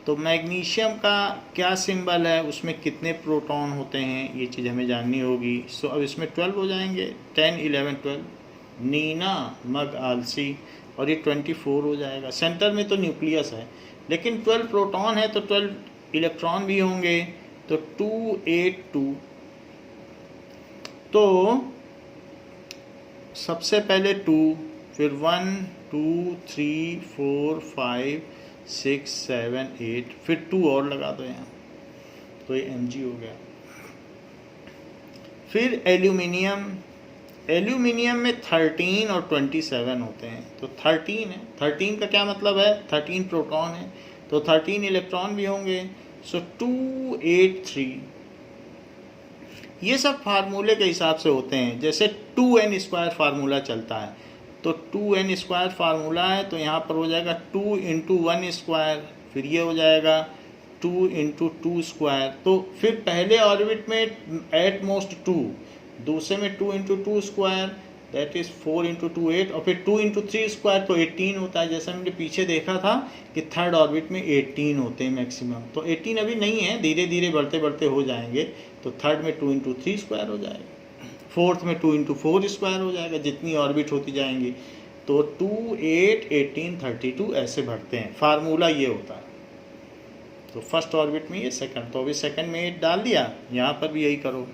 तो मैग्नीशियम का क्या सिंबल है, उसमें कितने प्रोटॉन होते हैं, ये चीज़ हमें जाननी होगी। सो अब इसमें 12 हो जाएंगे, 10 11 12, नीना मग आलसी, और ये 24 हो जाएगा। सेंटर में तो न्यूक्लियस है लेकिन 12 प्रोटॉन है तो 12 इलेक्ट्रॉन भी होंगे, तो 2 8 2। तो सबसे पहले 2, फिर 1 2 3 4 5 6 7 8, फिर 2 और लगा दो यहाँ, तो ये Mg हो गया। फिर एल्यूमिनियम, एल्यूमिनियम में 13 और 27 होते हैं, तो 13 है, 13 का क्या मतलब है, 13 प्रोटॉन है तो 13 इलेक्ट्रॉन भी होंगे। सो 2 8 3, ये सब फार्मूले के हिसाब से होते हैं। जैसे 2n² फार्मूला चलता है, तो 2n² फार्मूला है तो यहाँ पर हो जाएगा 2 × 1², फिर ये हो जाएगा 2 × 2²। तो फिर पहले ऑर्बिट में एट मोस्ट 2, दूसरे में 2 × 2², दैट इज़ 4 × 2 8, और फिर 2 × 3² तो 18 होता है। जैसा हमने पीछे देखा था कि थर्ड ऑर्बिट में 18 होते हैं मैक्सिमम, तो 18 अभी नहीं है, धीरे धीरे बढ़ते बढ़ते हो जाएंगे। तो थर्ड में 2 × 3² हो जाएगा, फोर्थ में 2 × 4² हो जाएगा, जितनी ऑर्बिट होती जाएंगी। तो 2 8 18 32 ऐसे बढ़ते हैं, फार्मूला ये होता है। तो फर्स्ट ऑर्बिट में ये, सेकंड, तो अभी सेकंड में 8 डाल दिया, यहाँ पर भी यही करो।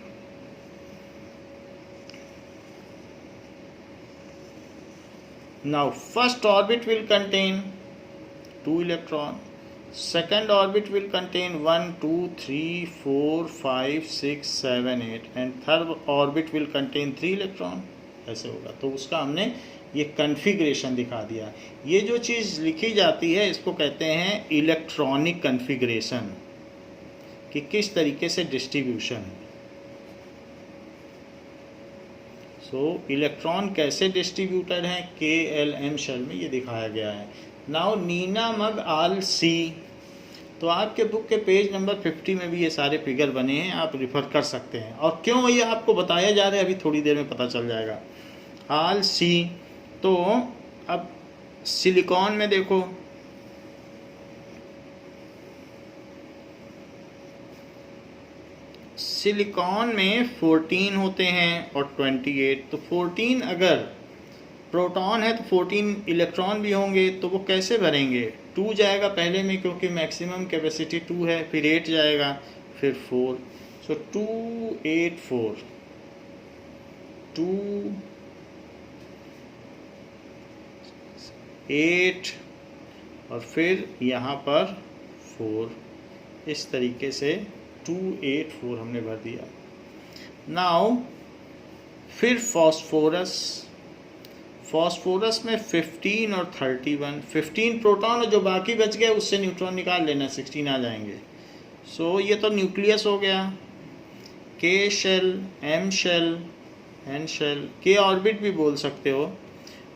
Now first orbit will contain 2 electron, second orbit will contain 1 2 3 4 5 6 7 8, and third orbit will contain 3 electron. ऐसे होगा, तो उसका हमने ये कन्फिग्रेशन दिखा दिया। ये जो चीज़ लिखी जाती है इसको कहते हैं इलेक्ट्रॉनिक कन्फिग्रेशन, कि किस तरीके से डिस्ट्रीब्यूशन है। सो इलेक्ट्रॉन कैसे डिस्ट्रीब्यूटेड हैं KLM शेल में, ये दिखाया गया है। नाउ नीना मग आल सी, तो आपके बुक के पेज नंबर 50 में भी ये सारे फिगर बने हैं, आप रिफ़र कर सकते हैं। और क्यों ये आपको बताया जा रहा है अभी थोड़ी देर में पता चल जाएगा। आल सी, तो अब सिलिकॉन में देखो सिलिकॉन में 14 होते हैं और 28। तो 14 अगर प्रोटॉन है तो 14 इलेक्ट्रॉन भी होंगे, तो वो कैसे भरेंगे? 2 जाएगा पहले में क्योंकि मैक्सिमम कैपेसिटी 2 है, फिर 8 जाएगा, फिर 4। सो 2 8 4, 2 8 और फिर यहाँ पर 4। इस तरीके से 2 8 4 हमने भर दिया। नाउ फिर फॉस्फोरस में 15 और 31, 15 प्रोटॉन और जो बाकी बच गए उससे न्यूट्रॉन निकाल लेना, 16 आ जाएंगे। सो ये तो न्यूक्लियस हो गया। K shell, M shell, N shell, K orbit भी बोल सकते हो।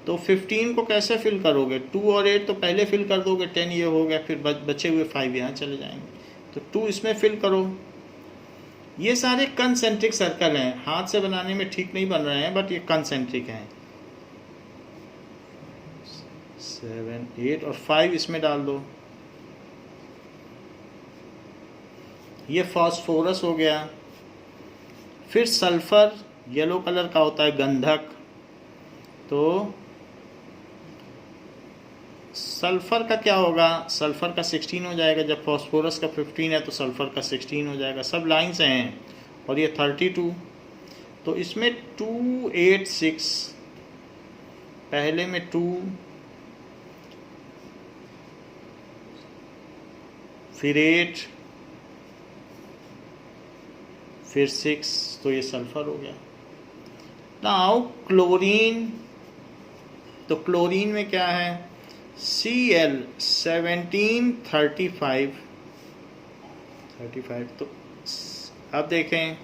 तो 15 को कैसे फिल करोगे? 2 और 8 तो पहले फिल कर दोगे, 10 ये हो गया, फिर बचे हुए 5 यहाँ चले जाएंगे, तो 2 इसमें फिल करो। ये सारे कंसेंट्रिक सर्कल हैं, हाथ से बनाने में ठीक नहीं बन रहे हैं बट ये कंसेंट्रिक हैं। 7 8 और 5 इसमें डाल दो। ये फास्फोरस हो गया। फिर सल्फर येलो कलर का होता है, गंधक। तो सल्फर का क्या होगा? सल्फर का 16 हो जाएगा। जब फास्फोरस का 15 है तो सल्फर का 16 हो जाएगा। सब लाइन से हैं। और ये 32, तो इसमें 2 8 6, पहले में 2, फिर 8, फिर 6, तो ये सल्फर हो गया। नाउ क्लोरीन, तो क्लोरीन में क्या है? Cl 17 35। तो अब देखें,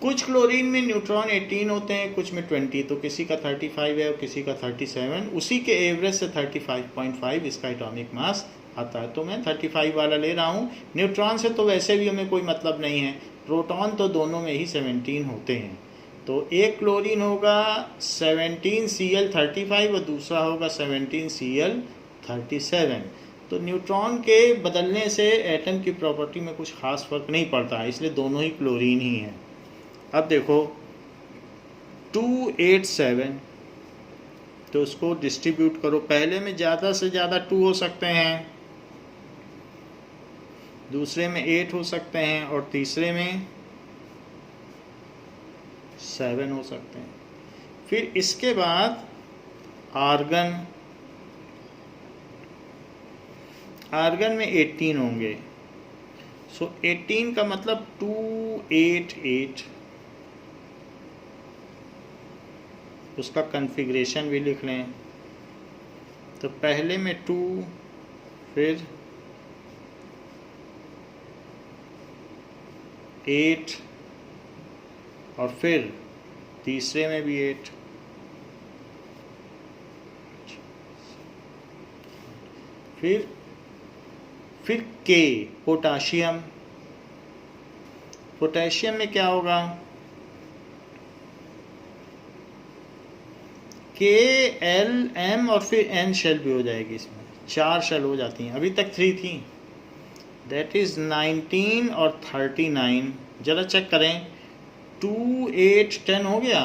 कुछ क्लोरीन में न्यूट्रॉन 18 होते हैं, कुछ में 20, तो किसी का 35 है और किसी का 37। उसी के एवरेज से 35.5 इसका एटॉमिक मास आता है। तो मैं 35 वाला ले रहा हूँ। न्यूट्रॉन से तो वैसे भी हमें कोई मतलब नहीं है, प्रोटॉन तो दोनों में ही 17 होते हैं। तो एक क्लोरीन होगा 17 Cl 35 और दूसरा होगा 17 Cl 37। तो न्यूट्रॉन के बदलने से एटम की प्रॉपर्टी में कुछ खास फर्क नहीं पड़ता है, इसलिए दोनों ही क्लोरीन ही हैं। अब देखो 2 8 7, तो उसको डिस्ट्रीब्यूट करो। पहले में ज़्यादा से ज़्यादा 2 हो सकते हैं, दूसरे में 8 हो सकते हैं और तीसरे में 7 हो सकते हैं। फिर इसके बाद आर्गन में 18 होंगे। सो 18 का मतलब 2 8 8। उसका कन्फिग्रेशन भी लिख लें। तो पहले में 2, फिर 8 और फिर तीसरे में भी 8। फिर के पोटाशियम में क्या होगा? के एल एम और फिर एन शेल भी हो जाएगी। इसमें 4 शेल हो जाती हैं, अभी तक 3 थी। दैट इज 19 और 39। जरा चेक करें, 2 8 10 हो गया।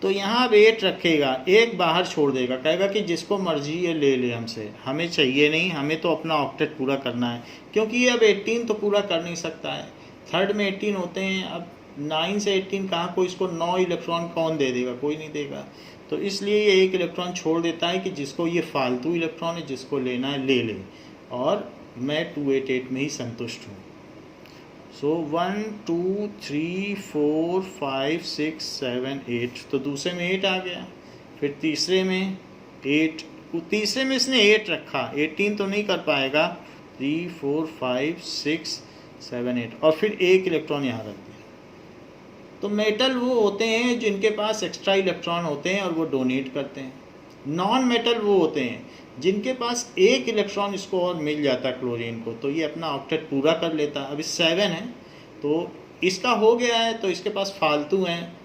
तो यहाँ अब 8 रखेगा, एक बाहर छोड़ देगा, कहेगा कि जिसको मर्जी ये ले ले, हमसे हमें चाहिए नहीं, हमें तो अपना ऑक्टेट पूरा करना है। क्योंकि ये अब 18 तो पूरा कर नहीं सकता है, थर्ड में 18 होते हैं। अब 9 से 18 कहाँ कोई इसको 9 इलेक्ट्रॉन कौन दे देगा? कोई नहीं देगा। तो इसलिए ये एक इलेक्ट्रॉन छोड़ देता है कि जिसको ये फालतू इलेक्ट्रॉन है, जिसको लेना है ले ले, और मैं 288 में ही संतुष्ट हूँ। सो 1 2 3 4 5 6 7 8, तो दूसरे में 8 आ गया। फिर तीसरे में 8, तीसरे में इसने 8 रखा, 18 तो नहीं कर पाएगा। 3 4 5 6 7 8, और फिर एक इलेक्ट्रॉन यहाँ रख दिया। तो मेटल वो होते हैं जिनके पास एक्स्ट्रा इलेक्ट्रॉन होते हैं और वो डोनेट करते हैं। नॉन मेटल वो होते हैं जिनके पास एक इलेक्ट्रॉन इसको और मिल जाता है क्लोरीन को, तो ये अपना ऑक्टेट पूरा कर लेता है। अभी 7 है, तो इसका हो गया है, तो इसके पास फालतू हैं,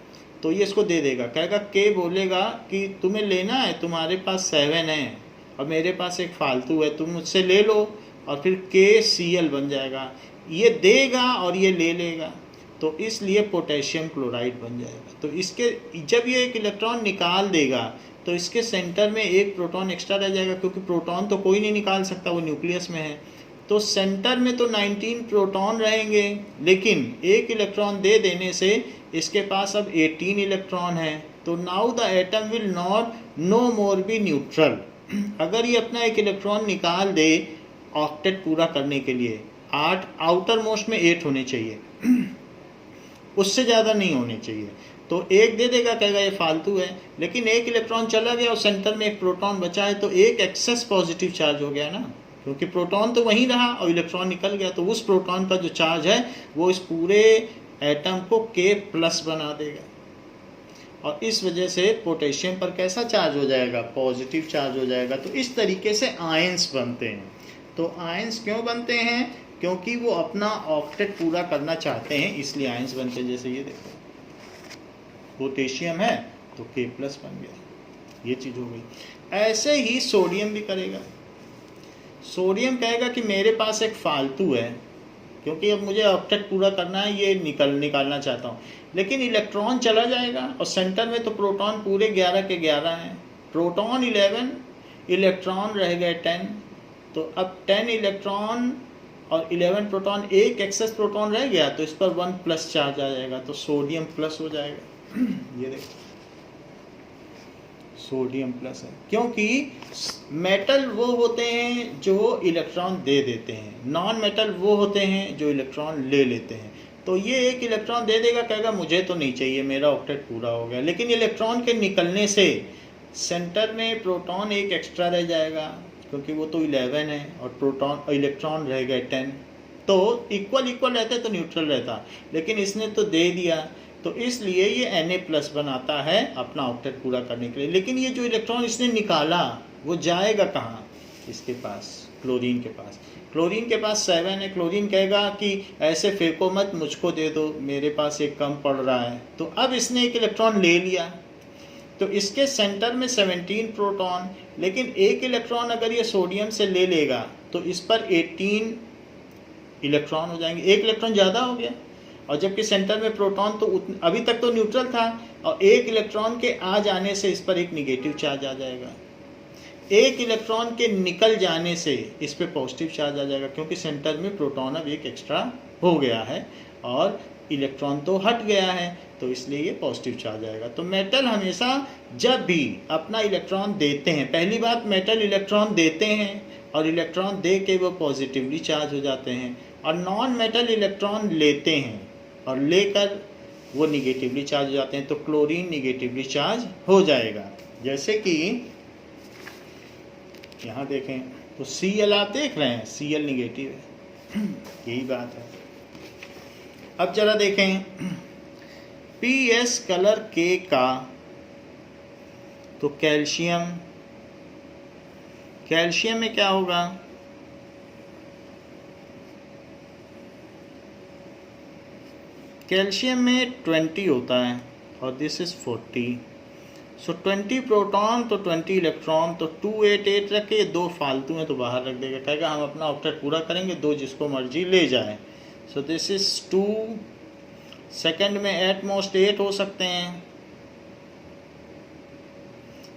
तो ये इसको दे देगा। कहेगा के बोलेगा कि तुम्हें लेना है, तुम्हारे पास 7 है, और मेरे पास एक फालतू है, तुम मुझसे ले लो, और फिर KCl बन जाएगा, ये देगा और ये ले लेगा, तो इसलिए पोटेशियम क्लोराइड बन जाएगा। तो इसके जब ये एक इलेक्ट्रॉन निकाल देगा तो इसके सेंटर में एक प्रोटॉन एक्स्ट्रा रह जाएगा, क्योंकि प्रोटॉन तो कोई नहीं निकाल सकता, वो न्यूक्लियस में है। तो सेंटर में तो 19 प्रोटॉन रहेंगे, लेकिन एक इलेक्ट्रॉन दे देने से इसके पास अब 18 इलेक्ट्रॉन है। तो now the atom will not know more B neutral. अगर ये अपना एक इलेक्ट्रॉन निकाल दे ऑक्टेट पूरा करने के लिए, 8 आउटर मोस्ट में 8 होने चाहिए, उससे ज़्यादा नहीं होने चाहिए, तो एक दे देगा, कहेगा ये फालतू है। लेकिन एक इलेक्ट्रॉन चला गया और सेंटर में एक प्रोटॉन बचा है, तो एक एक्सेस पॉजिटिव चार्ज हो गया ना, क्योंकि प्रोटॉन तो वहीं रहा और इलेक्ट्रॉन निकल गया, तो उस प्रोटॉन का जो चार्ज है वो इस पूरे एटम को K+ बना देगा। और इस वजह से पोटेशियम पर कैसा चार्ज हो जाएगा, पॉजिटिव चार्ज हो जाएगा। तो इस तरीके से आयंस बनते हैं। तो आयंस क्यों बनते हैं, क्योंकि वो अपना ऑक्टेट पूरा करना चाहते हैं, इसलिए आयंस बनते हैं। जैसे ये देखो, पोटेशियम है तो K+ बन गया, ये चीज़ हो गई। ऐसे ही सोडियम भी करेगा। सोडियम कहेगा कि मेरे पास एक फालतू है, क्योंकि अब मुझे ऑक्टेट पूरा करना है, ये निकालना चाहता हूँ, लेकिन इलेक्ट्रॉन चला जाएगा और सेंटर में तो प्रोटॉन पूरे 11 के 11 हैं, प्रोटॉन 11, इलेक्ट्रॉन रह गए 10। तो अब 10 इलेक्ट्रॉन और 11 प्रोटॉन, एक एक्सेस प्रोटॉन रह गया, तो इस पर 1+ चार्ज आ जाएगा, तो सोडियम प्लस हो जाएगा। ये देखो, सोडियम प्लस है, क्योंकि मेटल वो होते हैं जो इलेक्ट्रॉन दे देते हैं, नॉन मेटल वो होते हैं जो इलेक्ट्रॉन ले लेते हैं। तो ये एक इलेक्ट्रॉन दे देगा, कहेगा मुझे तो नहीं चाहिए, मेरा ऑक्टेट पूरा हो गया, लेकिन इलेक्ट्रॉन के निकलने से सेंटर में प्रोटॉन एक एक्स्ट्रा रह जाएगा, क्योंकि वो तो 11 है और प्रोटॉन इलेक्ट्रॉन रह गए 10। तो इक्वल रहते तो न्यूट्रल रहता, लेकिन इसने तो दे दिया, तो इसलिए ये Na+ बनाता है अपना ऑक्टेट पूरा करने के लिए। लेकिन ये जो इलेक्ट्रॉन इसने निकाला वो जाएगा कहाँ, इसके पास, क्लोरीन के पास। क्लोरीन के पास 7 है, क्लोरीन कहेगा कि ऐसे फेंको मत, मुझको दे दो, मेरे पास एक कम पड़ रहा है। तो अब इसने एक इलेक्ट्रॉन ले लिया, तो इसके सेंटर में 17 प्रोटॉन, लेकिन एक इलेक्ट्रॉन अगर ये सोडियम से ले लेगा तो इस पर 18 इलेक्ट्रॉन हो जाएंगे, एक इलेक्ट्रॉन ज़्यादा हो गया। और जबकि सेंटर में प्रोटॉन तो अभी तक तो न्यूट्रल था, और एक इलेक्ट्रॉन के आ जाने से इस पर एक निगेटिव चार्ज आ जाएगा, एक इलेक्ट्रॉन के निकल जाने से इस पर पॉजिटिव चार्ज आ जाएगा, क्योंकि सेंटर में प्रोटॉन अब एक एक्स्ट्रा हो गया है और इलेक्ट्रॉन तो हट गया है, तो इसलिए ये पॉजिटिव चार्ज आएगा। तो मेटल हमेशा जब भी अपना इलेक्ट्रॉन देते हैं, पहली बात मेटल इलेक्ट्रॉन देते हैं और इलेक्ट्रॉन दे के वो पॉजिटिवली चार्ज हो जाते हैं, और नॉन मेटल इलेक्ट्रॉन लेते हैं और लेकर वो निगेटिवली चार्ज हो जाते हैं। तो क्लोरीन निगेटिवली चार्ज हो जाएगा। जैसे कि यहाँ देखें तो Cl आप देख रहे हैं, Cl निगेटिव है, यही बात है। अब जरा देखें PS कलर K का, तो कैल्शियम में क्या होगा, कैल्शियम में 20 होता है और दिस इज 40, सो 20 प्रोटॉन तो 20 इलेक्ट्रॉन, तो 2 8 8 रखे, ये 2 फालतू हैं तो बाहर रख देगा, कहेगा हम अपना ऑक्टेट पूरा करेंगे, 2 जिसको मर्जी ले जाए। सो दिस इज 2, सेकंड में एट मोस्ट 8 हो सकते हैं,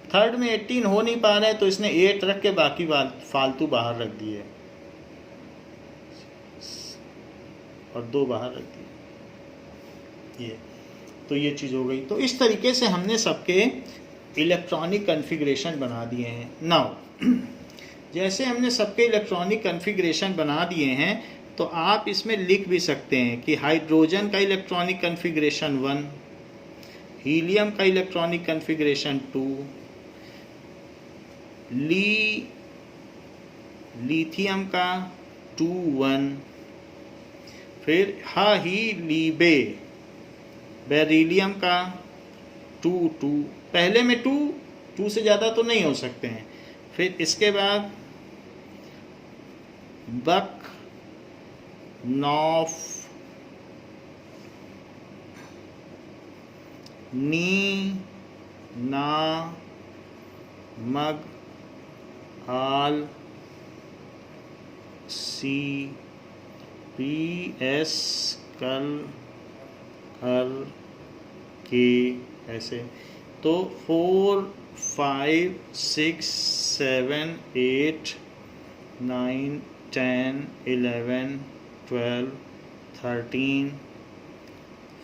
थर्ड में 18 हो नहीं पा रहे, तो इसने 8 रख के बाकी फालतू बाहर रख दिए और 2 बाहर रख दिए, ये तो ये चीज़ हो गई। तो इस तरीके से हमने सबके इलेक्ट्रॉनिक कन्फिग्रेशन बना दिए हैं। नाउ जैसे हमने सबके इलेक्ट्रॉनिक कन्फिग्रेशन बना दिए हैं, तो आप इसमें लिख भी सकते हैं कि हाइड्रोजन का इलेक्ट्रॉनिक कन्फिग्रेशन 1, हीलियम का इलेक्ट्रॉनिक कन्फिग्रेशन 2, लिथियम का 2 1, फिर लीबे बेरिलियम का 2 2, पहले में 2 से ज़्यादा तो नहीं हो सकते हैं। फिर इसके बाद बक नॉफ नी ना मग हाल सी पी एस कल हल के ऐसे। तो 4 5 6 7 8 9 10 11 12 13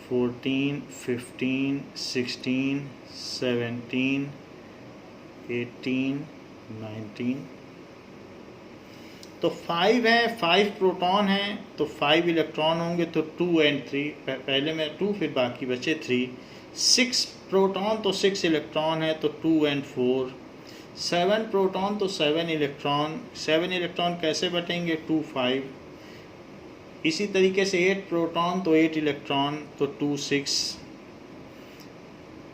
14 15 16 17 18 19। तो 5 है, 5 प्रोटॉन है तो 5 इलेक्ट्रॉन होंगे, तो 2 और 3, पहले में 2 फिर बाकी बचे 3। 6 प्रोटॉन तो 6 इलेक्ट्रॉन है तो 2 और 4। 7 प्रोटॉन तो 7 इलेक्ट्रॉन, 7 इलेक्ट्रॉन कैसे बटेंगे 2 5। इसी तरीके से 8 प्रोटॉन तो 8 इलेक्ट्रॉन तो 2 6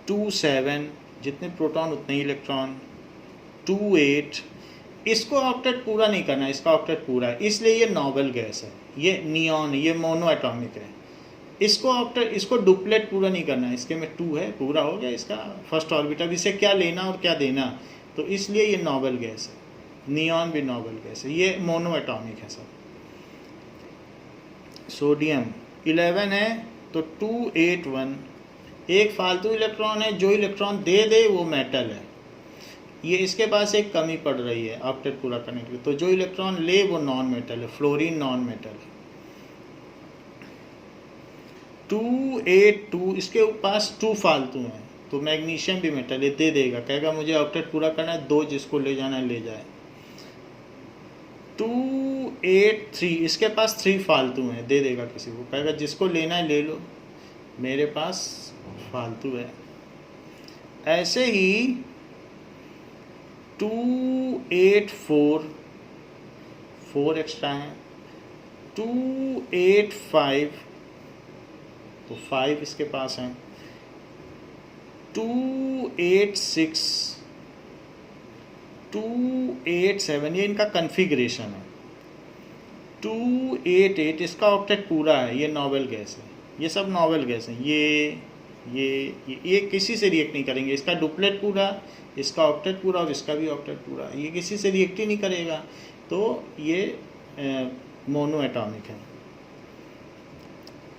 2 7, जितने प्रोटॉन उतने ही इलेक्ट्रॉन, 2 8। इसको ऑक्टेट पूरा नहीं करना, इसका ऑक्टेट पूरा है, इसलिए ये नोबल गैस है, ये नियॉन है, ये मोनो एटॉमिक है। इसको ऑक्टेट, इसको डुप्लेट पूरा नहीं करना है, इसके में 2 है, पूरा हो गया इसका फर्स्ट ऑर्बिटल। इसे क्या लेना और क्या देना, तो इसलिए ये नोबल गैस है। नियॉन भी नोबल गैस है, ये मोनो एटॉमिक है सब। सोडियम 11 है तो 2 8 1, एक फालतू इलेक्ट्रॉन है, जो इलेक्ट्रॉन दे दे वो मेटल है। ये इसके पास एक कमी पड़ रही है ऑक्टेट पूरा करने के लिए, तो जो इलेक्ट्रॉन ले वो नॉन मेटल है, फ्लोरीन नॉन मेटल है। 2 8 2, इसके पास 2 फालतू हैं, तो मैग्नीशियम भी मेटल है, दे देगा, कहेगा मुझे ऑक्टेट पूरा करना है, 2 जिसको ले जाना है ले जाए। 2 8 3, इसके पास 3 फालतू हैं, दे देगा किसी को, कहेगा जिसको लेना है ले लो, मेरे पास फालतू है। ऐसे ही 2 8 4, 4 एक्स्ट्रा हैं। 2 8 5, तो 5 इसके पास हैं। 2 8 6, 2 8 7, ये इनका कन्फिग्रेशन है। 2 8 8, इसका ऑक्टेट पूरा है, ये नोबल गैस है, ये सब नोबल गैस हैं। ये किसी से रिएक्ट नहीं करेंगे, इसका डुप्लेट पूरा, इसका ऑक्टेट पूरा और इसका भी ऑक्टेट पूरा, ये किसी से रिएक्ट ही नहीं करेगा, तो ये मोनो एटॉमिक है।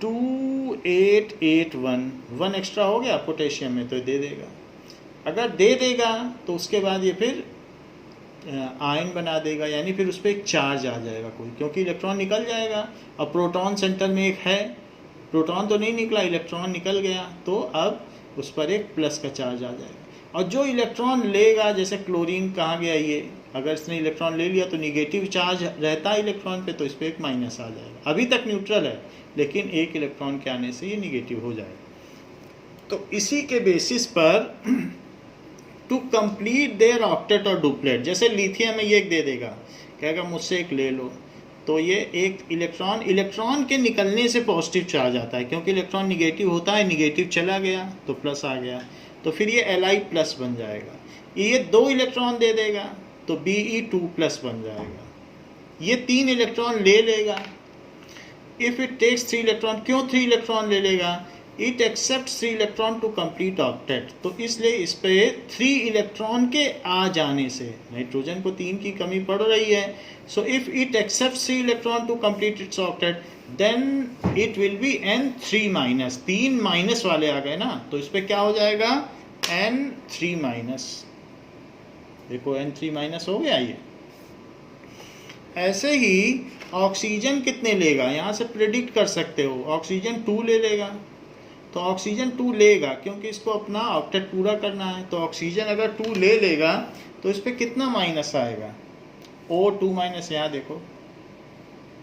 2 8 8 1, 1 एक्स्ट्रा हो गया पोटेशियम में, तो दे देगा। अगर दे देगा तो उसके बाद ये फिर आयन बना देगा, यानी फिर उस पर एक चार्ज आ जाएगा कोई, क्योंकि इलेक्ट्रॉन निकल जाएगा। अब प्रोटॉन सेंटर में एक है, प्रोटॉन तो नहीं निकला, इलेक्ट्रॉन निकल गया, तो अब उस पर एक प्लस का चार्ज आ जाएगा। और जो इलेक्ट्रॉन लेगा, जैसे क्लोरीन कहाँ गया ये, अगर इसने इलेक्ट्रॉन ले लिया तो निगेटिव चार्ज रहता है इलेक्ट्रॉन पे, तो इस पर एक माइनस आ जाएगा। अभी तक न्यूट्रल है, लेकिन एक इलेक्ट्रॉन के आने से ये निगेटिव हो जाएगा। तो इसी के बेसिस पर टू कंप्लीट देयर ऑक्टेट और डुप्लेट, जैसे लिथियम में ये एक दे देगा, कहेगा मुझसे एक ले लो, तो ये एक इलेक्ट्रॉन के निकलने से पॉजिटिव चार्ज आता है, क्योंकि इलेक्ट्रॉन निगेटिव होता है, निगेटिव चला गया तो प्लस आ गया, तो फिर ये Li प्लस बन जाएगा। ये 2 इलेक्ट्रॉन दे देगा तो Be2 प्लस बन जाएगा। ये 3 इलेक्ट्रॉन ले लेगा, इफ़ इट टेक्स 3 इलेक्ट्रॉन, क्यों 3 इलेक्ट्रॉन ले लेगा, it accept 3 electron to complete octet, तो इसलिए इस पे 3 इलेक्ट्रॉन के आ जाने से नाइट्रोजन को 3 की कमी पड़ रही है, so if it accept 3 electron to complete its octet then it will be N3 minus, 3 minus वाले आ गए ना, तो इस पे क्या हो जाएगा N3 माइनस, देखो N3 माइनस हो गया ये। ऐसे ही ऑक्सीजन कितने लेगा, यहाँ से प्रेडिक्ट कर सकते हो, ऑक्सीजन 2 ले लेगा, तो ऑक्सीजन 2 लेगा क्योंकि इसको अपना ऑक्टेट पूरा करना है, तो ऑक्सीजन अगर 2 ले लेगा तो इस पर कितना माइनस आएगा, O2 माइनस, यहाँ देखो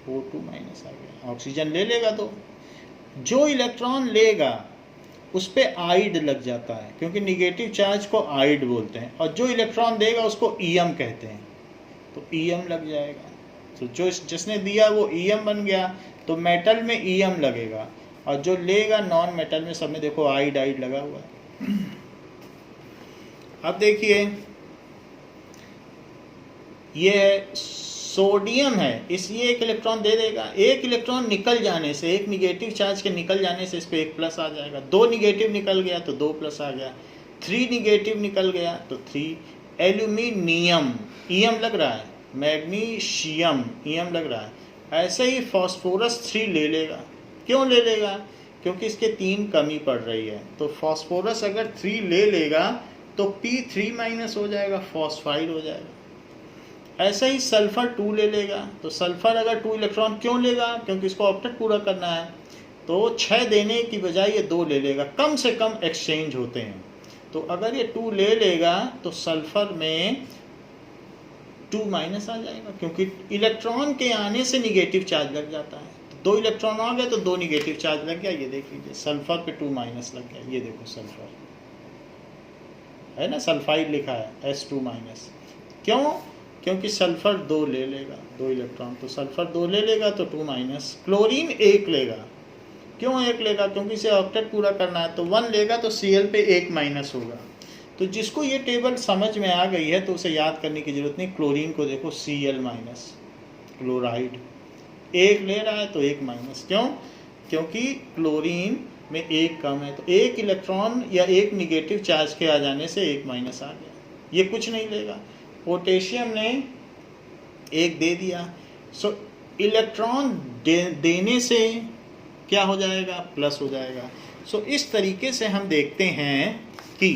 O2 माइनस आ गया, ऑक्सीजन ले लेगा तो जो इलेक्ट्रॉन लेगा उस पर आइड लग जाता है, क्योंकि निगेटिव चार्ज को आइड बोलते हैं, और जो इलेक्ट्रॉन देगा उसको ईएम कहते हैं, तो ईएम लग जाएगा, तो जो जिसने दिया वो ईएम बन गया, तो मेटल में ईएम लगेगा, और जो लेगा नॉन मेटल में सब में देखो आइड लगा हुआ है। अब देखिए ये सोडियम है, इसलिए एक इलेक्ट्रॉन दे देगा, एक इलेक्ट्रॉन निकल जाने से, एक निगेटिव चार्ज के निकल जाने से इस पर एक प्लस आ जाएगा, 2 निगेटिव निकल गया तो 2 प्लस आ गया, 3 निगेटिव निकल गया तो 3, एल्यूमिनियम, ईएम लग रहा है, मैग्नीशियम ईएम लग रहा है। ऐसे ही फास्फोरस 3 ले लेगा। क्यों ले लेगा? क्योंकि इसके 3 कमी पड़ रही है। तो फास्फोरस अगर 3 ले लेगा तो P3 माइनस हो जाएगा, फॉस्फाइड हो जाएगा। ऐसे ही सल्फर 2 ले लेगा। तो सल्फर अगर 2 इलेक्ट्रॉन क्यों लेगा? क्योंकि इसको ऑक्टेट पूरा करना है। तो 6 देने की बजाय ये 2 ले लेगा, कम से कम एक्सचेंज होते हैं। तो अगर ये 2 ले लेगा तो सल्फर में 2 माइनस आ जाएगा, क्योंकि इलेक्ट्रॉन के आने से निगेटिव चार्ज लग जाता है। तो 2 इलेक्ट्रॉन आ गए तो 2 निगेटिव चार्ज लग गया। ये देख लीजिए, सल्फर पे 2 माइनस लग गया। ये देखो सल्फर है ना, सल्फाइड लिखा है S2 माइनस। क्यों? क्योंकि सल्फर 2 ले लेगा, 2 इलेक्ट्रॉन। तो सल्फर 2 ले लेगा तो 2 माइनस। क्लोरीन 1 लेगा। क्यों 1 लेगा? क्योंकि इसे ऑक्टेट पूरा करना है। तो 1 लेगा तो Cl पे 1 माइनस होगा। तो जिसको ये टेबल समझ में आ गई है तो उसे याद करने की जरूरत नहीं। क्लोरीन को देखो Cl माइनस, क्लोराइड 1 ले रहा है तो 1 माइनस। क्यों? क्योंकि क्लोरीन में 1 कम है। तो 1 इलेक्ट्रॉन या 1 निगेटिव चार्ज के आ जाने से 1 माइनस आ गया। ये कुछ नहीं लेगा। पोटेशियम ने 1 दे दिया। सो इलेक्ट्रॉन देने से क्या हो जाएगा? प्लस हो जाएगा। सो इस तरीके से हम देखते हैं कि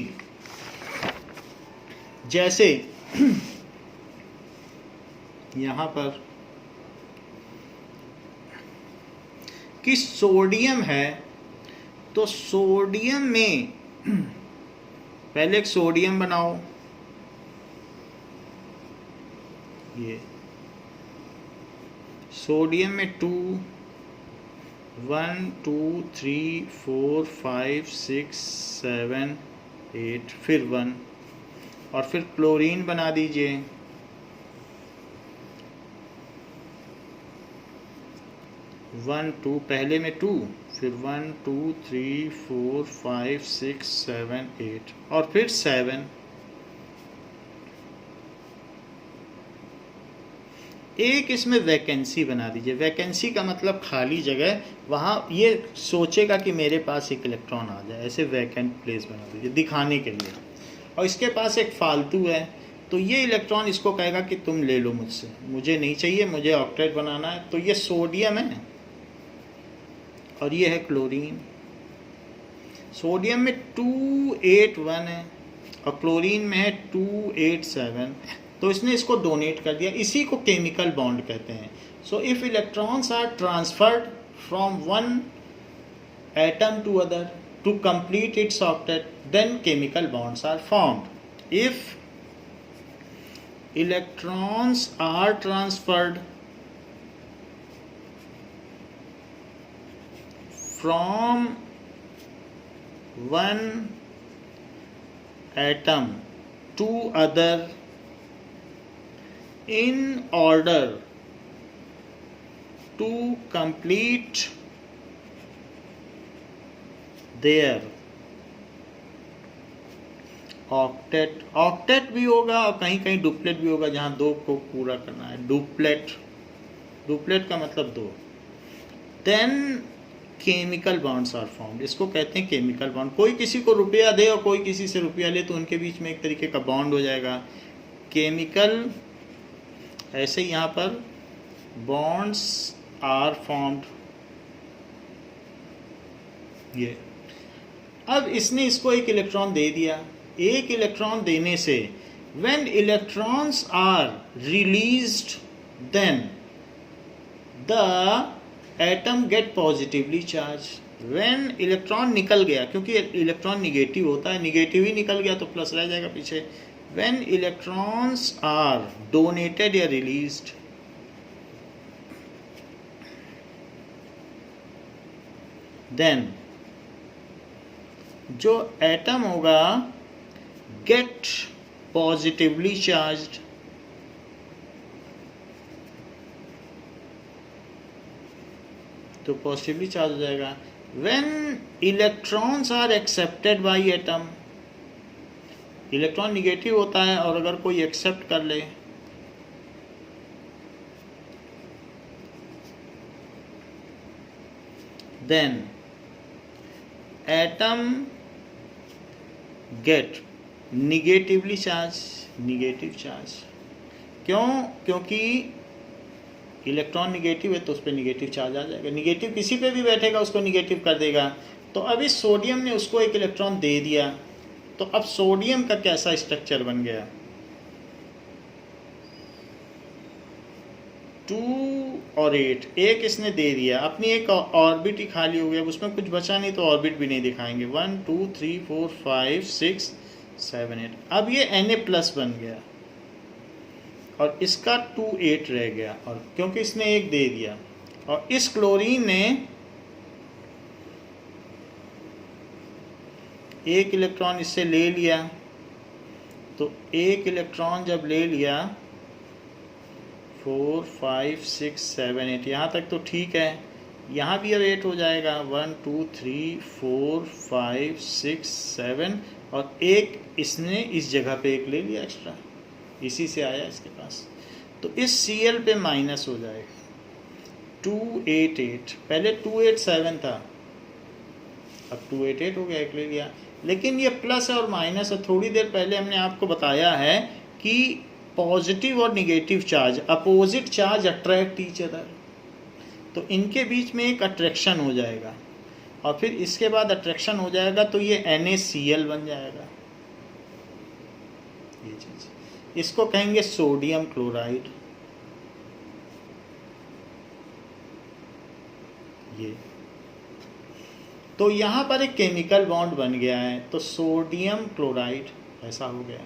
जैसे यहाँ पर कि सोडियम है, तो सोडियम में पहले एक सोडियम बनाओ। ये सोडियम में 2 1 2 3 4 5 6 7 8 फिर 1, और फिर क्लोरीन बना दीजिए। 1 2 पहले में 2, फिर 1 2 3 4 5 6 7 8 और फिर 7। एक इसमें वैकेंसी बना दीजिए। वैकेंसी का मतलब खाली जगह, वहाँ ये सोचेगा कि मेरे पास एक इलेक्ट्रॉन आ जाए, ऐसे वैकेंट प्लेस बना दीजिए दिखाने के लिए। और इसके पास एक फालतू है तो ये इलेक्ट्रॉन इसको कहेगा कि तुम ले लो मुझसे, मुझे नहीं चाहिए, मुझे ऑक्टेट बनाना है। तो ये सोडियम है और ये है क्लोरीन। सोडियम में 2 8 1 है और क्लोरीन में है 2 8 7। तो इसने इसको डोनेट कर दिया। इसी को केमिकल बॉन्ड कहते हैं। So if electrons are transferred from one atom to other to complete its octet, then chemical bonds are formed. If electrons are transferred from one atom to other in order to complete their octet. Octet भी होगा और कहीं कहीं duplet भी होगा, जहां 2 को पूरा करना है। डुप्लेट, डुप्लेट का मतलब 2। Then chemical bonds are formed. इसको कहते हैं केमिकल बॉन्ड। कोई किसी को रुपया दे और कोई किसी से रुपया ले तो उनके बीच में एक तरीके का बॉन्ड हो जाएगा, केमिकल। ऐसे ही यहाँ पर बॉन्ड्स आर फॉर्म्ड। ये अब इसने इसको एक इलेक्ट्रॉन दे दिया। एक इलेक्ट्रॉन देने से when electrons are released then the atom get positively charge. When electron निकल गया, क्योंकि इलेक्ट्रॉन निगेटिव होता है, निगेटिव ही निकल गया तो प्लस रह जाएगा पीछे। व्हेन इलेक्ट्रॉन्स आर डोनेटेड या रिलीज्ड, देन जो एटम होगा गेट पॉजिटिवली चार्ज्ड। तो पॉजिटिवली चार्ज हो जाएगा। When electrons are accepted by atom, electron negative होता है और अगर कोई एक्सेप्ट कर ले, then atom get negatively charge, negative charge. क्यों? क्योंकि इलेक्ट्रॉन निगेटिव है तो उस पर निगेटिव चार्ज आ जाएगा, निगेटिव किसी पे भी बैठेगा उसको निगेटिव कर देगा। तो अब इस सोडियम ने उसको एक इलेक्ट्रॉन दे दिया, तो अब सोडियम का कैसा स्ट्रक्चर बन गया, 2 और 8, एक इसने दे दिया, अपनी एक ऑर्बिट ही खाली हो गया, उसमें कुछ बचा नहीं तो ऑर्बिट भी नहीं दिखाएंगे। 1 2 3 4 5 6 7 8, अब ये Na+ बन गया और इसका 2 8 रह गया, और क्योंकि इसने एक दे दिया। और इस क्लोरीन ने एक इलेक्ट्रॉन इससे ले लिया, तो एक इलेक्ट्रॉन जब ले लिया 4 5 6 7 8, यहाँ तक तो ठीक है, यहाँ भी अब 8 हो जाएगा। 1 2 3 4 5 6 7, और एक इसने इस जगह पे एक ले लिया एक्स्ट्रा, इसी से आया इसके पास, तो इस Cl पे माइनस हो जाएगा। 2 8 8, पहले 2 8 7 था, अब 2 8 8 हो गया, एक ले लिया। लेकिन ये प्लस और माइनस है, थोड़ी देर पहले हमने आपको बताया है कि पॉजिटिव और negative charge, opposite charge attract each other, तो इनके बीच में एक अट्रैक्शन हो जाएगा, और फिर इसके बाद अट्रैक्शन हो जाएगा तो ये NaCl बन जाएगा। ये चीज, इसको कहेंगे सोडियम क्लोराइड। ये तो यहाँ पर एक केमिकल बॉन्ड बन गया है, तो सोडियम क्लोराइड ऐसा हो गया।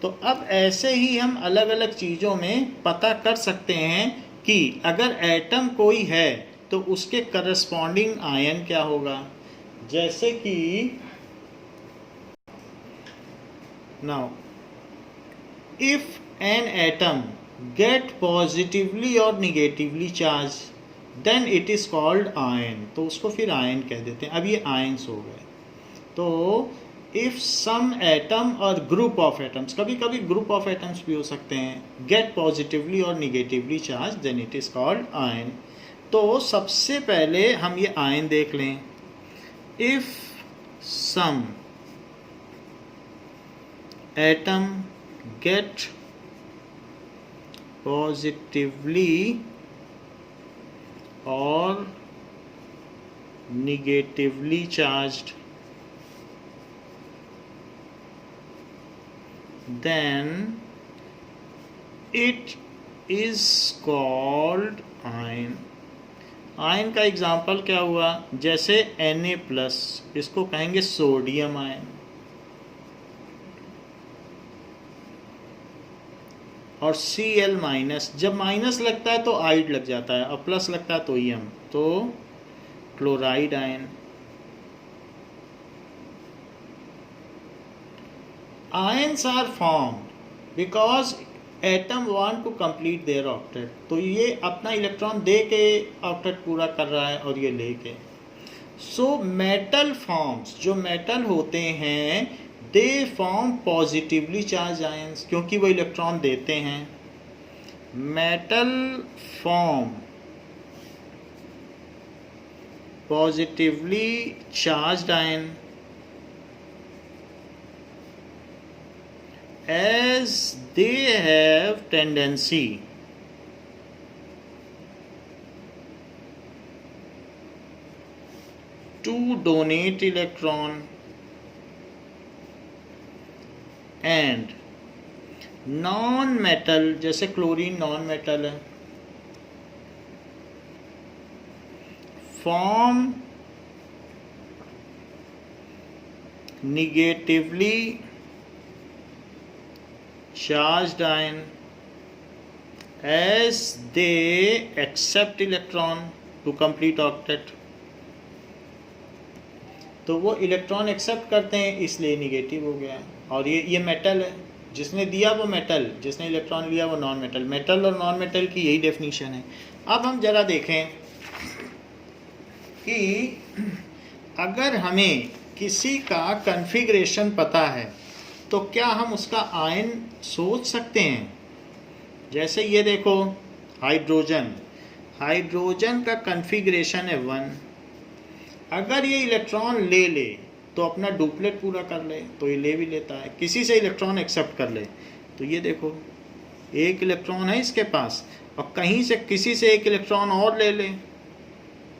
तो अब ऐसे ही हम अलग अलग चीज़ों में पता कर सकते हैं कि अगर एटम कोई है तो उसके करस्पॉन्डिंग आयन क्या होगा। जैसे कि now if an atom get positively और negatively charge then it is called ion, तो उसको फिर आयन कह देते हैं। अब ये आयन्स हो गए। तो इफ सम एटम और ग्रुप ऑफ एटम्स, कभी कभी ग्रुप ऑफ एटम्स भी हो सकते हैं, गेट पॉजिटिवली और negatively charge then it is called ion. तो सबसे पहले हम ये आयन देख लें। If some atom get positively और negatively charged, then it is called ion। Ion का एग्जाम्पल क्या हुआ, जैसे Na+, इसको कहेंगे सोडियम आयन, और Cl-, जब माइनस लगता है तो आइड लग जाता है, और प्लस लगता है तो Em, तो chloride ion. Ions are formed because atom want to complete their octet, तो ये अपना इलेक्ट्रॉन दे के ऑक्टेट पूरा कर रहा है और ये लेके। सो मेटल फॉर्म्स, जो मेटल होते हैं they form positively charge ions, क्योंकि वो इलेक्ट्रॉन देते हैं। Metal form positively charged ion as they have tendency to donate electron and non-metal, जैसे क्लोरीन नॉन मेटल है, form negatively charged ion as they accept electron to complete octet। तो वो electron accept करते हैं इसलिए negative हो गया। और ये मेटल है, जिसने दिया वो मेटल, जिसने इलेक्ट्रॉन लिया वो नॉन मेटल। मेटल और नॉन मेटल की यही डेफिनेशन है। अब हम जरा देखें कि अगर हमें किसी का कॉन्फ़िगरेशन पता है तो क्या हम उसका आयन सोच सकते हैं। जैसे ये देखो हाइड्रोजन, हाइड्रोजन का कॉन्फ़िगरेशन है 1। अगर ये इलेक्ट्रॉन ले ले तो अपना डुप्लेट पूरा कर ले, तो ये ले भी लेता है। किसी से इलेक्ट्रॉन एक्सेप्ट कर ले, तो ये देखो एक इलेक्ट्रॉन है इसके पास, और कहीं से किसी से एक इलेक्ट्रॉन और ले ले,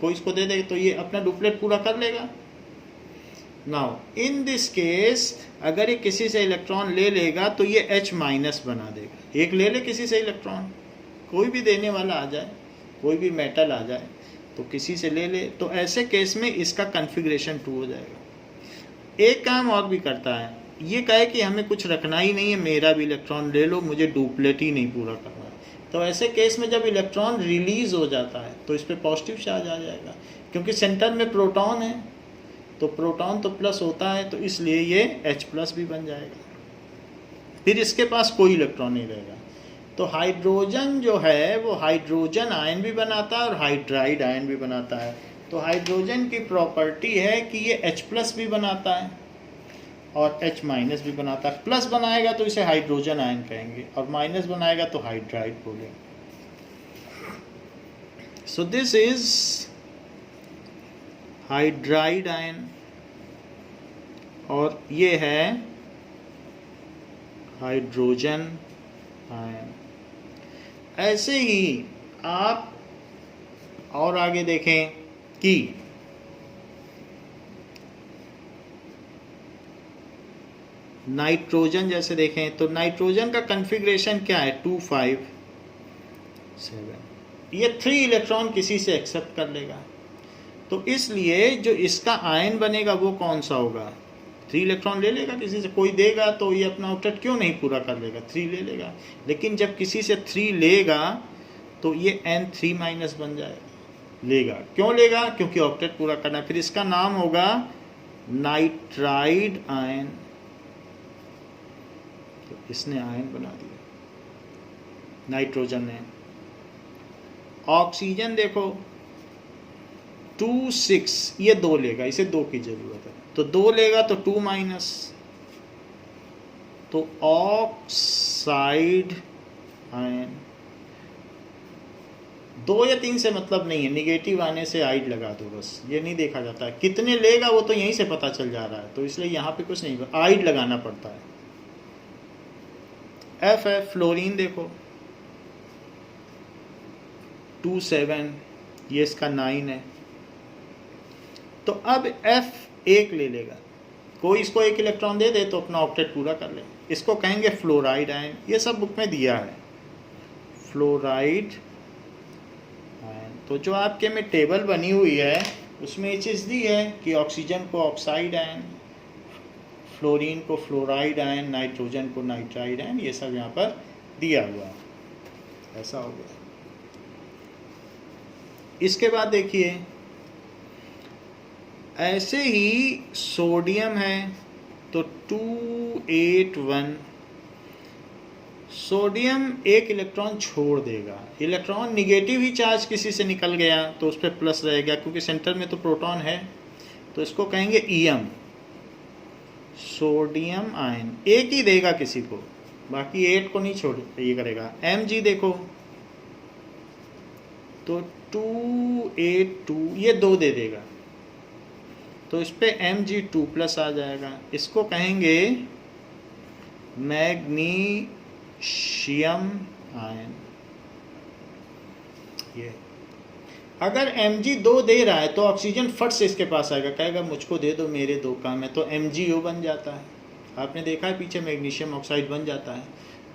कोई इसको दे दे, तो ये अपना डुप्लेट पूरा कर लेगा। नाउ इन दिस केस अगर ये किसी से इलेक्ट्रॉन ले लेगा तो ये H माइनस बना देगा। एक ले ले किसी से इलेक्ट्रॉन, कोई भी देने वाला आ जाए, कोई भी मेटल आ जाए, तो किसी से ले ले, तो ऐसे केस में इसका कन्फिग्रेशन 2 हो जाएगा। एक काम और भी करता है, ये कहे कि हमें कुछ रखना ही नहीं है, मेरा भी इलेक्ट्रॉन ले लो, मुझे डुप्लेट ही नहीं पूरा करना है। तो ऐसे केस में जब इलेक्ट्रॉन रिलीज हो जाता है तो इस पर पॉजिटिव चार्ज आ जाएगा, क्योंकि सेंटर में प्रोटॉन है, तो प्रोटॉन तो प्लस होता है, तो इसलिए ये H प्लस भी बन जाएगा। फिर इसके पास कोई इलेक्ट्रॉन नहीं रहेगा। तो हाइड्रोजन जो है वो हाइड्रोजन आयन भी बनाता है और हाइड्राइड आयन भी बनाता है। तो हाइड्रोजन की प्रॉपर्टी है कि ये H प्लस भी बनाता है और H माइनस भी बनाता है। प्लस बनाएगा तो इसे हाइड्रोजन आयन कहेंगे, और माइनस बनाएगा तो हाइड्राइड बोलेंगे। सो दिस इज हाइड्राइड आयन, और ये है हाइड्रोजन आयन। ऐसे ही आप और आगे देखें कि नाइट्रोजन जैसे देखें, तो नाइट्रोजन का कन्फिग्रेशन क्या है, 2 5 7। ये 3 इलेक्ट्रॉन किसी से एक्सेप्ट कर लेगा, तो इसलिए जो इसका आयन बनेगा वो कौन सा होगा, 3 इलेक्ट्रॉन ले लेगा किसी से, कोई देगा तो ये अपना ऑक्टेट क्यों नहीं पूरा कर लेगा, 3 ले लेगा। लेकिन जब किसी से 3 लेगा तो ये N3 माइनस बन जाएगा। लेगा क्यों लेगा, क्योंकि ऑक्टेट पूरा करना है। फिर इसका नाम होगा नाइट्राइड आयन। तो इसने आयन बना दिया नाइट्रोजन ने। ऑक्सीजन देखो 2 6, ये 2 लेगा, इसे 2 की जरूरत है, तो 2 लेगा तो 2 माइनस, तो ऑक्साइड आयन। 2 या 3 से मतलब नहीं है, निगेटिव आने से आइड लगा दो बस, ये नहीं देखा जाता है कितने लेगा, वो तो यहीं से पता चल जा रहा है, तो इसलिए यहाँ पे कुछ नहीं, आइड लगाना पड़ता है। F है फ्लोरीन, देखो 2 7, ये इसका 9 है। तो अब F 1 ले लेगा, कोई इसको 1 इलेक्ट्रॉन दे दे तो अपना ऑक्टेट पूरा कर ले, इसको कहेंगे फ्लोराइड आयन। ये सब बुक में दिया है, फ्लोराइड आयन। तो जो आपके में टेबल बनी हुई है उसमें ये चीज़ दी है कि ऑक्सीजन को ऑक्साइड आयन, फ्लोरीन को फ्लोराइड आयन, नाइट्रोजन को नाइट्राइड आयन, ये सब यहाँ पर दिया हुआ है। ऐसा हो गया। इसके बाद देखिए ऐसे ही सोडियम है, तो 281। सोडियम 1 इलेक्ट्रॉन छोड़ देगा, इलेक्ट्रॉन निगेटिव ही चार्ज किसी से निकल गया तो उस पर प्लस रहेगा, क्योंकि सेंटर में तो प्रोटॉन है, तो इसको कहेंगे ईएम, सोडियम आयन। 1 ही देगा किसी को, बाकी 8 को नहीं छोड़ ये करेगा। Mg देखो तो 282, ये 2 दे देगा, तो इस पे Mg2 प्लस आ जाएगा, इसको कहेंगे मैग्नीशियम आयन। ये अगर Mg2 दे रहा है तो ऑक्सीजन फट से इसके पास आएगा, कहेगा मुझको दे दो, मेरे 2 काम है, तो MgO बन जाता है। आपने देखा है पीछे मैग्नीशियम ऑक्साइड बन जाता है।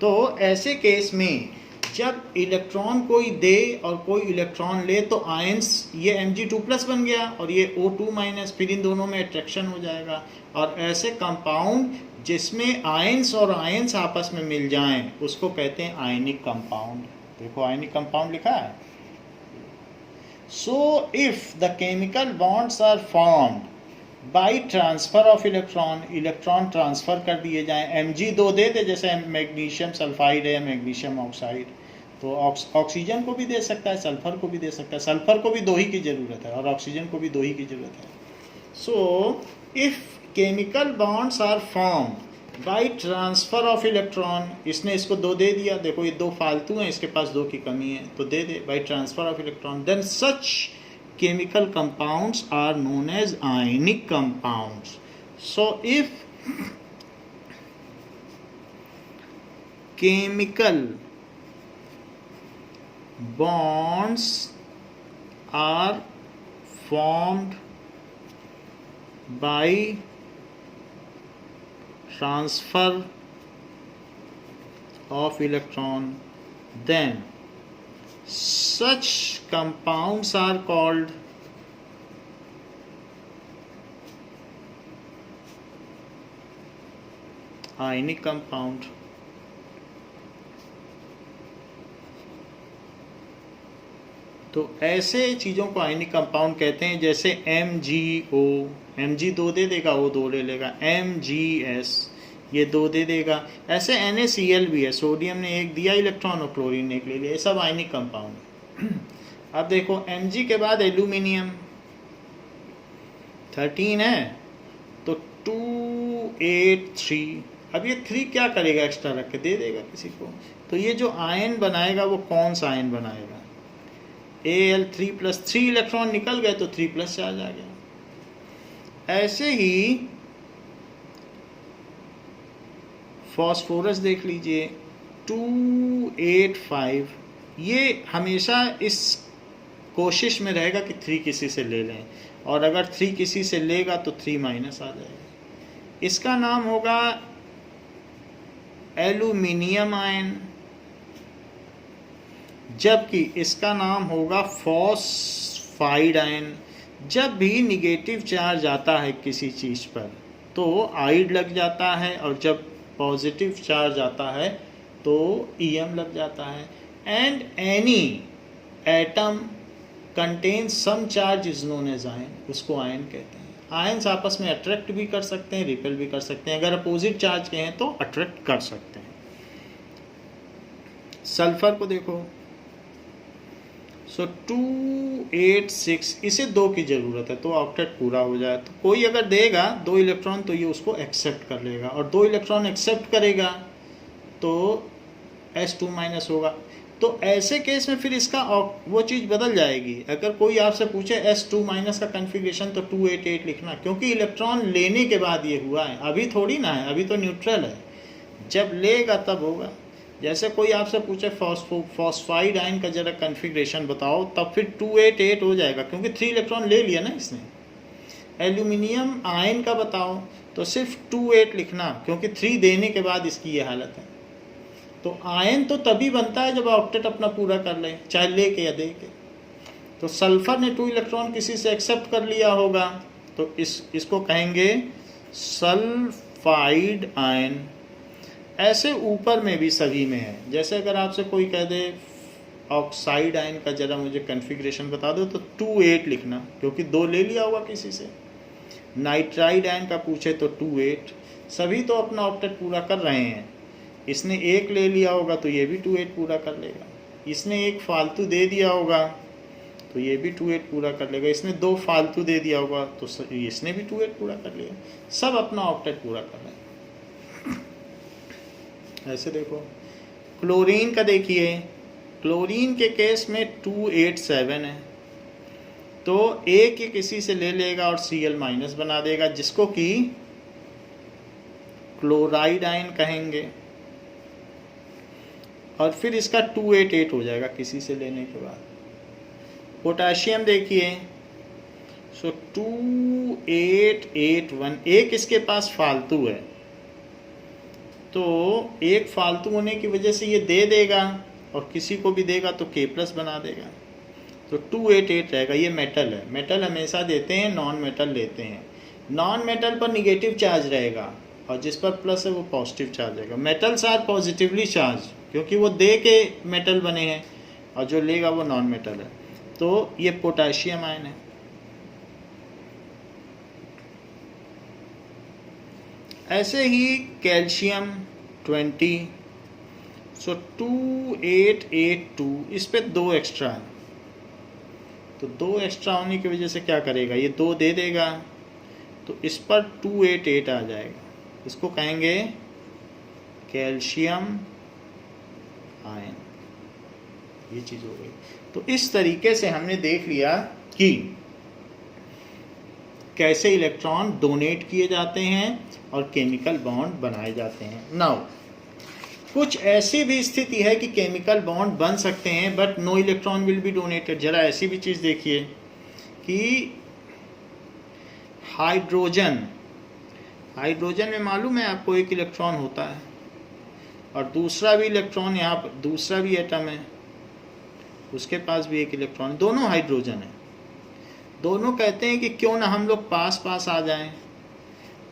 तो ऐसे केस में जब इलेक्ट्रॉन कोई दे और कोई इलेक्ट्रॉन ले तो आयंस, ये Mg2 प्लस बन गया और ये O2 माइनस, फिर इन दोनों में अट्रैक्शन हो जाएगा। और ऐसे कंपाउंड जिसमें आयंस और आयंस आपस में मिल जाएं उसको कहते हैं आयनिक कंपाउंड। देखो आयनिक कंपाउंड लिखा है। So if the chemical bonds are formed by transfer of electron, electron transfer कर दिए जाएं, Mg2 दे दे, जैसे मैग्नीशियम सल्फाइड है, मैग्नीशियम ऑक्साइड, तो ऑक्सीजन को भी दे सकता है, सल्फर को भी दे सकता है। सल्फर को भी 2 ही की ज़रूरत है और ऑक्सीजन को भी 2 ही की ज़रूरत है। So if chemical bonds are formed by transfer of electron, इसने इसको 2 दे दिया, देखो ये 2 फालतू हैं, इसके पास 2 की कमी है तो दे दे, by transfer of electron, then such chemical compounds are known as ionic compounds. So if chemical bonds are formed by transfer of electron, then such compounds are called ionic compound. तो ऐसे चीज़ों को आयनिक कंपाउंड कहते हैं, जैसे MgO, Mg 2 दे देगा, O 2 ले लेगा, MgS ये 2 दे देगा। ऐसे NaCl भी है, सोडियम ने एक दिया इलेक्ट्रॉन और क्लोरीन ने एक ले लिया, ये सब आयनिक कंपाउंड। अब देखो Mg के बाद एल्यूमिनियम 13 है, तो 283, अब ये 3 क्या करेगा, एक्स्ट्रा रख के दे देगा किसी को। तो ये जो आयन बनाएगा वो कौन सा आयन बनाएगा, Al3+, 3 इलेक्ट्रॉन निकल गए तो 3+ चार्ज आ गया। ऐसे ही फॉस्फोरस देख लीजिए 285, ये हमेशा इस कोशिश में रहेगा कि 3 किसी से ले लें, और अगर 3 किसी से लेगा तो 3- आ जाएगा। इसका नाम होगा एल्यूमिनियम आयन, जबकि इसका नाम होगा फॉस्फाइड आयन। जब भी निगेटिव चार्ज आता है किसी चीज़ पर तो आइड लग जाता है, और जब पॉजिटिव चार्ज आता है तो Em लग जाता है। And any atom contains some charge is known as ion, उसको आयन कहते हैं। आयन्स आपस में अट्रैक्ट भी कर सकते हैं, रिपेल भी कर सकते हैं। अगर अपोजिट चार्ज के हैं तो अट्रैक्ट कर सकते हैं। सल्फर को देखो, 286, इसे 2 की ज़रूरत है तो ऑक्टेट पूरा हो जाए। तो कोई अगर देगा 2 इलेक्ट्रॉन तो ये उसको एक्सेप्ट कर लेगा, और 2 इलेक्ट्रॉन एक्सेप्ट करेगा तो S2- होगा। तो ऐसे केस में फिर इसका वो चीज़ बदल जाएगी। अगर कोई आपसे पूछे S2- का कन्फिग्रेशन तो 288 लिखना, क्योंकि इलेक्ट्रॉन लेने के बाद ये हुआ है, अभी थोड़ी ना है, अभी तो न्यूट्रल है। जब लेगा तब होगा। जैसे कोई आपसे पूछे फॉस्फाइड आयन का जरा कन्फिग्रेशन बताओ, तब फिर 288 हो जाएगा, क्योंकि 3 इलेक्ट्रॉन ले लिया ना इसने। एल्यूमिनियम आयन का बताओ तो सिर्फ 28 लिखना, क्योंकि 3 देने के बाद इसकी ये हालत है। तो आयन तो तभी बनता है जब ऑक्टेट अपना पूरा कर ले, चाहे ले के या दे के। तो सल्फर ने 2 इलेक्ट्रॉन किसी से एक्सेप्ट कर लिया होगा, तो इसको कहेंगे सल्फाइड आयन। ऐसे ऊपर में भी सभी में है। जैसे अगर आपसे कोई कह दे ऑक्साइड आयन का जरा मुझे कन्फिग्रेशन बता दो, तो 28 लिखना, क्योंकि 2 ले लिया होगा किसी से। नाइट्राइड आयन का पूछे तो 28। सभी तो अपना ऑक्टेट पूरा कर रहे हैं। इसने 1 ले लिया होगा तो ये भी 28 पूरा कर लेगा। इसने 1 फालतू दे दिया होगा तो ये भी 28 पूरा कर लेगा। इसने 2 फालतू दे दिया होगा तो इसने भी 28 पूरा कर लिया। सब अपना ऑक्टेट पूरा कर रहे हैं। ऐसे देखो क्लोरीन का, देखिए क्लोरीन के केस में 287 है, तो एक ही किसी से ले लेगा और Cl- बना देगा, जिसको कि क्लोराइड आयन कहेंगे। और फिर इसका 288 हो जाएगा किसी से लेने के बाद। पोटाशियम देखिए, 2881, एक इसके पास फालतू है, तो एक फालतू होने की वजह से ये दे देगा, और किसी को भी देगा तो K+ बना देगा, तो 288 रहेगा। ये मेटल है। मेटल हमेशा देते हैं, नॉन मेटल लेते हैं। नॉन मेटल पर निगेटिव चार्ज रहेगा, और जिस पर प्लस है वो पॉजिटिव चार्ज रहेगा। मेटल्स आर पॉजिटिवली चार्ज, क्योंकि वो दे के मेटल बने हैं, और जो लेगा वो नॉन मेटल है। तो ये पोटाशियम आयन है। ऐसे ही कैल्शियम 20, 2882, इस पे 2 एक्स्ट्रा है, तो 2 एक्स्ट्रा होने की वजह से क्या करेगा, ये 2 दे देगा, तो इस पर 288 आ जाएगा। इसको कहेंगे कैल्शियम आयन। ये चीज़ हो गई। तो इस तरीके से हमने देख लिया कि कैसे इलेक्ट्रॉन डोनेट किए जाते हैं और केमिकल बॉन्ड बनाए जाते हैं। नाउ कुछ ऐसी भी स्थिति है कि केमिकल बॉन्ड बन सकते हैं but no electron will be donated. जरा ऐसी भी चीज़ देखिए कि हाइड्रोजन में मालूम है आपको एक इलेक्ट्रॉन होता है और दूसरा भी इलेक्ट्रॉन, यहाँ पर दूसरा भी एटम है, उसके पास भी एक इलेक्ट्रॉन, दोनों हाइड्रोजन है। दोनों कहते हैं कि क्यों ना हम लोग पास पास आ जाएं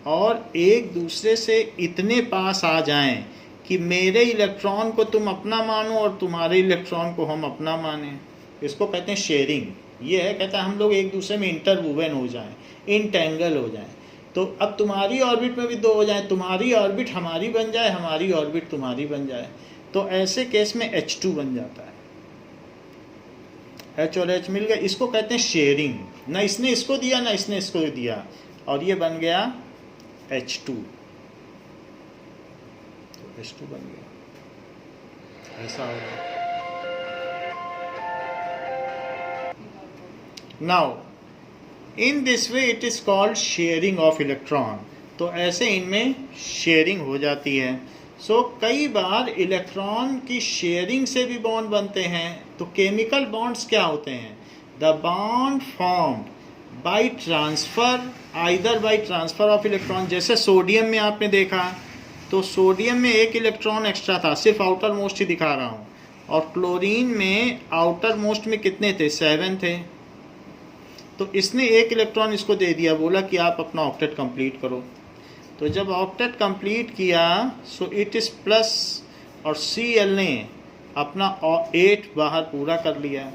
और एक दूसरे से इतने पास आ जाएं कि मेरे इलेक्ट्रॉन को तुम अपना मानो और तुम्हारे इलेक्ट्रॉन को हम अपना माने। इसको कहते हैं शेयरिंग। ये है, कहता है हम लोग एक दूसरे में इंटरवूवन हो जाएं, इंटेंगल हो जाएं। तो अब तुम्हारी ऑर्बिट में भी दो हो जाए, तुम्हारी ऑर्बिट हमारी बन जाए, हमारी ऑर्बिट तुम्हारी बन जाए, तो ऐसे केस में H2 बन जाता है। H और H मिल गया, इसको कहते हैं शेयरिंग। ना इसने इसको दिया ना इसने इसको दिया और ये बन गया H2, तो H2 बन गया, ऐसा होगा। Now in this way it is called sharing of electron. तो ऐसे इनमें शेयरिंग हो जाती है। सो कई बार इलेक्ट्रॉन की शेयरिंग से भी बॉन्ड बनते हैं। तो केमिकल बॉन्ड्स क्या होते हैं? The bond formed by transfer, either bye transfer of electron. जैसे सोडियम में आपने देखा तो सोडियम में एक इलेक्ट्रॉन एक्स्ट्रा था, सिर्फ आउटर मोस्ट ही दिखा रहा हूँ, और क्लोरीन में आउटर मोस्ट में कितने थे? 7 थे। तो इसने एक इलेक्ट्रॉन इसको दे दिया, बोला कि आप अपना ऑक्टेट कंप्लीट करो। तो जब ऑक्टेट कंप्लीट किया सो इट इज़ प्लस और Cl ने अपना 8 बाहर पूरा कर लिया,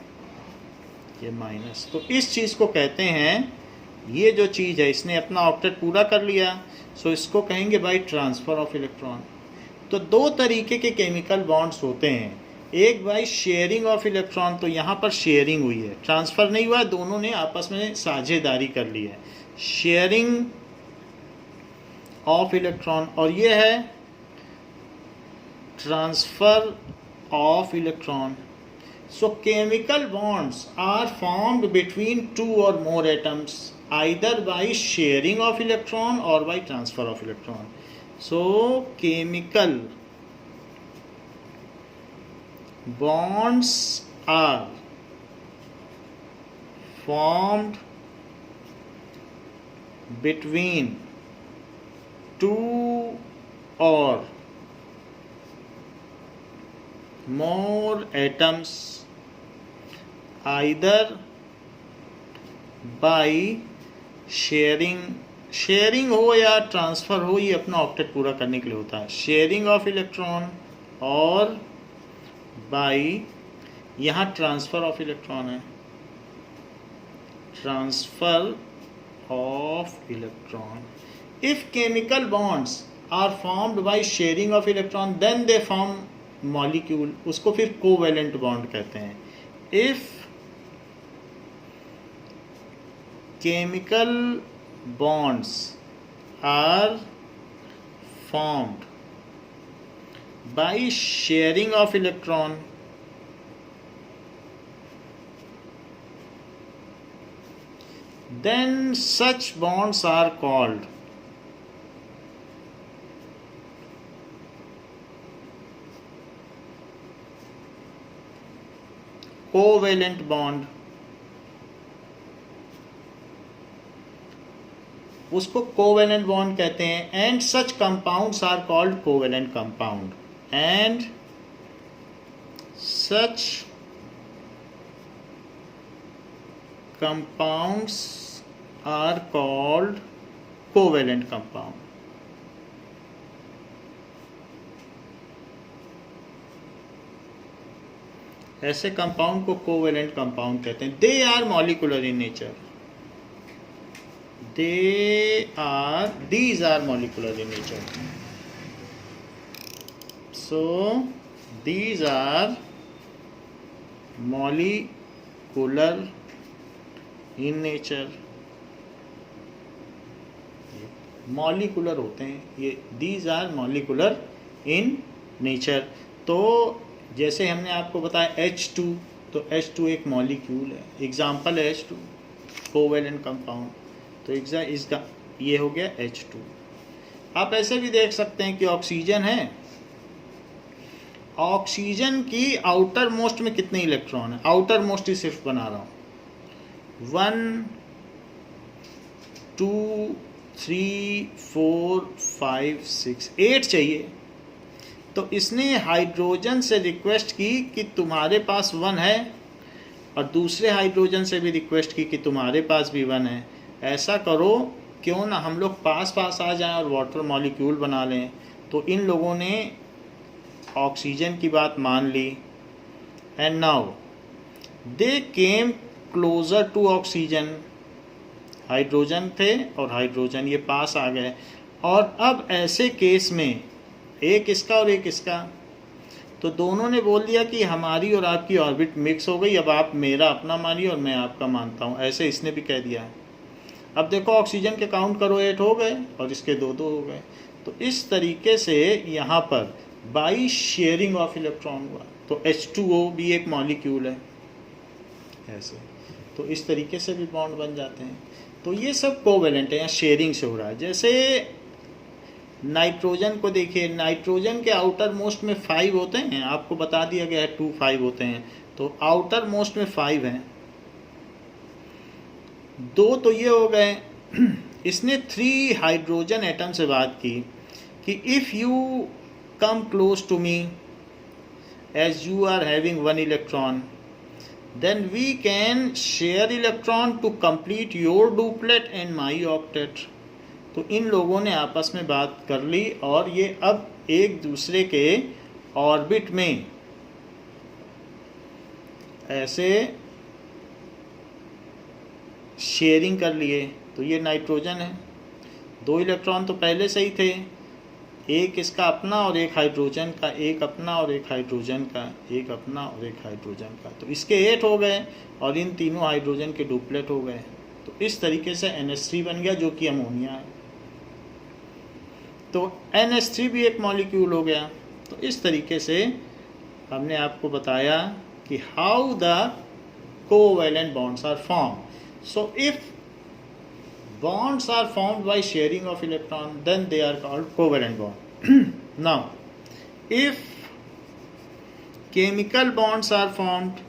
ये माइनस। तो इस चीज़ को कहते हैं, ये जो चीज़ है इसने अपना ऑक्टेट पूरा कर लिया, सो इसको कहेंगे बाय ट्रांसफ़र ऑफ इलेक्ट्रॉन। तो दो तरीके के केमिकल बॉन्ड्स होते हैं, एक बाय शेयरिंग ऑफ इलेक्ट्रॉन, तो यहाँ पर शेयरिंग हुई है, ट्रांसफ़र नहीं हुआ, दोनों ने आपस में साझेदारी कर ली है, शेयरिंग ऑफ इलेक्ट्रॉन। और ये है transfer of electron. So chemical bonds are formed between 2 or more atoms either by sharing of electron or by transfer of electron. So chemical bonds are formed between 2 or more atoms either by sharing हो या transfer हो, ये अपना octet पूरा करने के लिए होता है, शेयरिंग ऑफ इलेक्ट्रॉन और बाय, यहाँ ट्रांसफ़र ऑफ इलेक्ट्रॉन है, transfer of electron. If chemical bonds are formed by sharing of electron then they form molecule, उसको फिर कोवेलेंट बॉन्ड कहते हैं। इफ chemical bonds are formed by sharing of electron then such bonds are called covalent bond। उसको covalent bond कहते हैं। And such compounds are called covalent compound, and such compounds are called covalent compound. ऐसे compound को covalent compound कहते हैं। They are molecular in nature, these are molecular in nature. So these are molecular in nature, molecular होते हैं ये, these are molecular in nature। तो जैसे हमने आपको बताया H2, तो H2 एक मॉलिक्यूल है, एग्जाम्पल है H2, कोवेलेंट कंपाउंड। तो इसका ये हो गया H2। आप ऐसे भी देख सकते हैं कि ऑक्सीजन है, ऑक्सीजन की आउटर मोस्ट में कितने इलेक्ट्रॉन है, आउटर मोस्ट ही सिर्फ बना रहा हूँ, 1 2 3 4 5 6 8 चाहिए। तो इसने हाइड्रोजन से रिक्वेस्ट की कि तुम्हारे पास 1 है, और दूसरे हाइड्रोजन से भी रिक्वेस्ट की कि तुम्हारे पास भी 1 है। ऐसा करो, क्यों ना हम लोग पास पास आ जाएं और वाटर मॉलिक्यूल बना लें। तो इन लोगों ने ऑक्सीजन की बात मान ली, and now they came closer to oxygen. Hydrogen थे और हाइड्रोजन ये पास आ गए, और अब ऐसे केस में एक इसका और एक इसका, तो दोनों ने बोल दिया कि हमारी और आपकी ऑर्बिट मिक्स हो गई, अब आप मेरा अपना मानिए और मैं आपका मानता हूँ, ऐसे इसने भी कह दिया। अब देखो ऑक्सीजन के काउंट करो, 8 हो गए और इसके 2 हो गए। तो इस तरीके से यहाँ पर बाई शेयरिंग ऑफ इलेक्ट्रॉन हुआ। तो H2O भी एक मॉलिक्यूल है ऐसे, तो इस तरीके से भी बॉन्ड बन जाते हैं। तो ये सब कोवेलेंट है, या शेयरिंग से हो रहा है। जैसे नाइट्रोजन को देखिए, नाइट्रोजन के आउटर मोस्ट में 5 होते हैं, आपको बता दिया गया है 2 5 होते हैं, तो आउटर मोस्ट में 5 हैं, 2 तो ये हो गए। इसने 3 हाइड्रोजन एटम से बात की कि if you come close to me as you are having 1 electron, then we can share electron to complete your duplet and my octet। तो इन लोगों ने आपस में बात कर ली और ये अब एक दूसरे के ऑर्बिट में ऐसे शेयरिंग कर लिए। तो ये नाइट्रोजन है, 2 इलेक्ट्रॉन तो पहले से ही थे, एक इसका अपना और एक हाइड्रोजन का, एक अपना और एक हाइड्रोजन का, एक अपना और एक हाइड्रोजन का। तो इसके 8 हो गए और इन तीनों हाइड्रोजन के डुप्लेट हो गए। तो इस तरीके से NH3 बन गया, जो कि अमोनिया है। तो NH3 भी एक मॉलिक्यूल हो गया। तो इस तरीके से हमने आपको बताया कि how the covalent bonds are form. So if bonds are formed by sharing of electron, then they are called covalent bond. Now if chemical bonds are formed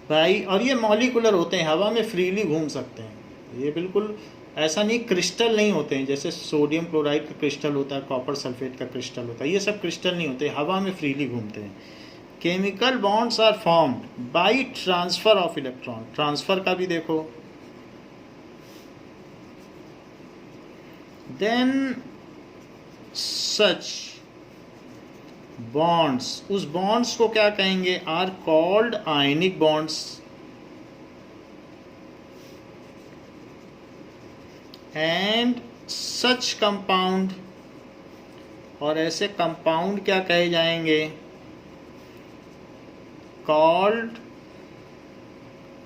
by, और ये मॉलिकुलर होते हैं, हवा में फ्रीली घूम सकते हैं, ये बिल्कुल ऐसा नहीं क्रिस्टल नहीं होते हैं, जैसे सोडियम क्लोराइड का क्रिस्टल होता है, कॉपर सल्फेट का क्रिस्टल होता है, ये सब क्रिस्टल नहीं होते, हवा में फ्रीली घूमते हैं। Chemical bonds are formed by transfer of electron. Transfer का भी देखो, देन सच बॉन्ड्स, उस बॉन्ड्स को क्या कहेंगे, are called ionic bonds. And such compound, और ऐसे कंपाउंड क्या कहे जाएंगे, कॉल्ड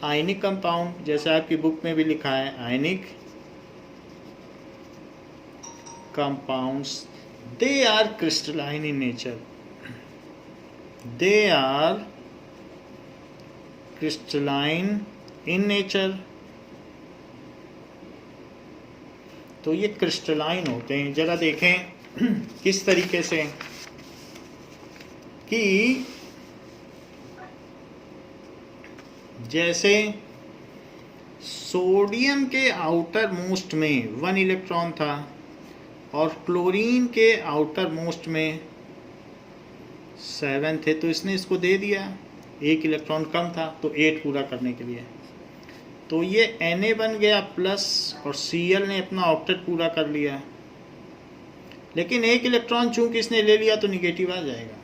आयनिक कंपाउंड। जैसे आपकी बुक में भी लिखा है ionic compounds. They are crystalline in nature, they are crystalline in nature. तो ये क्रिस्टलाइन होते हैं। जरा देखें किस तरीके से कि जैसे सोडियम के आउटर मोस्ट में 1 इलेक्ट्रॉन था और क्लोरीन के आउटर मोस्ट में 7 थे, तो इसने इसको दे दिया, 1 इलेक्ट्रॉन कम था तो 8 पूरा करने के लिए। तो ये Na बन गया प्लस, और Cl ने अपना ऑक्टेट पूरा कर लिया। लेकिन 1 इलेक्ट्रॉन चूंकि इसने ले लिया तो निगेटिव आ जाएगा,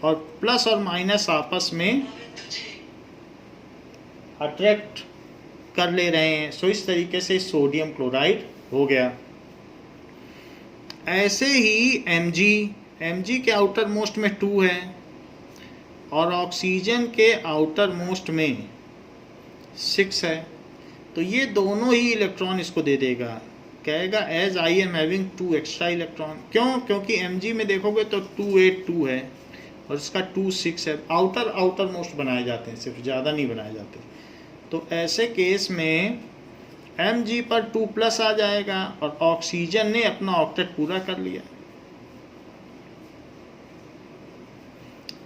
और प्लस और माइनस आपस में अट्रैक्ट कर ले रहे हैं। सो इस तरीके से सोडियम क्लोराइड हो गया। ऐसे ही Mg के आउटर मोस्ट में 2 है और ऑक्सीजन के आउटर मोस्ट में 6 है। तो ये दोनों ही इलेक्ट्रॉन इसको दे देगा, कहेगा as I am having 2 extra electron. क्यों? क्योंकि Mg में देखोगे तो 2 8 2 है, और इसका 2 6 है। आउटर मोस्ट बनाए जाते हैं, सिर्फ, ज़्यादा नहीं बनाए जाते। तो ऐसे केस में Mg पर 2+ आ जाएगा और ऑक्सीजन ने अपना ऑक्टेट पूरा कर लिया,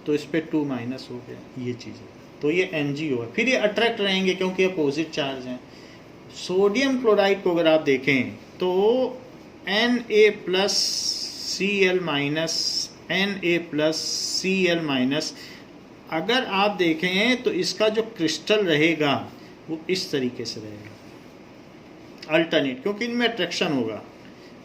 तो इस पे 2 माइनस हो गया, ये चीज़ है। तो ये NgO है। फिर ये अट्रैक्ट रहेंगे क्योंकि अपोजिट चार्ज हैं। सोडियम क्लोराइड को अगर आप देखें तो Na+Cl-, अगर आप देखें तो इसका जो क्रिस्टल रहेगा वो इस तरीके से रहेगा, अल्टरनेट, क्योंकि इनमें अट्रैक्शन होगा।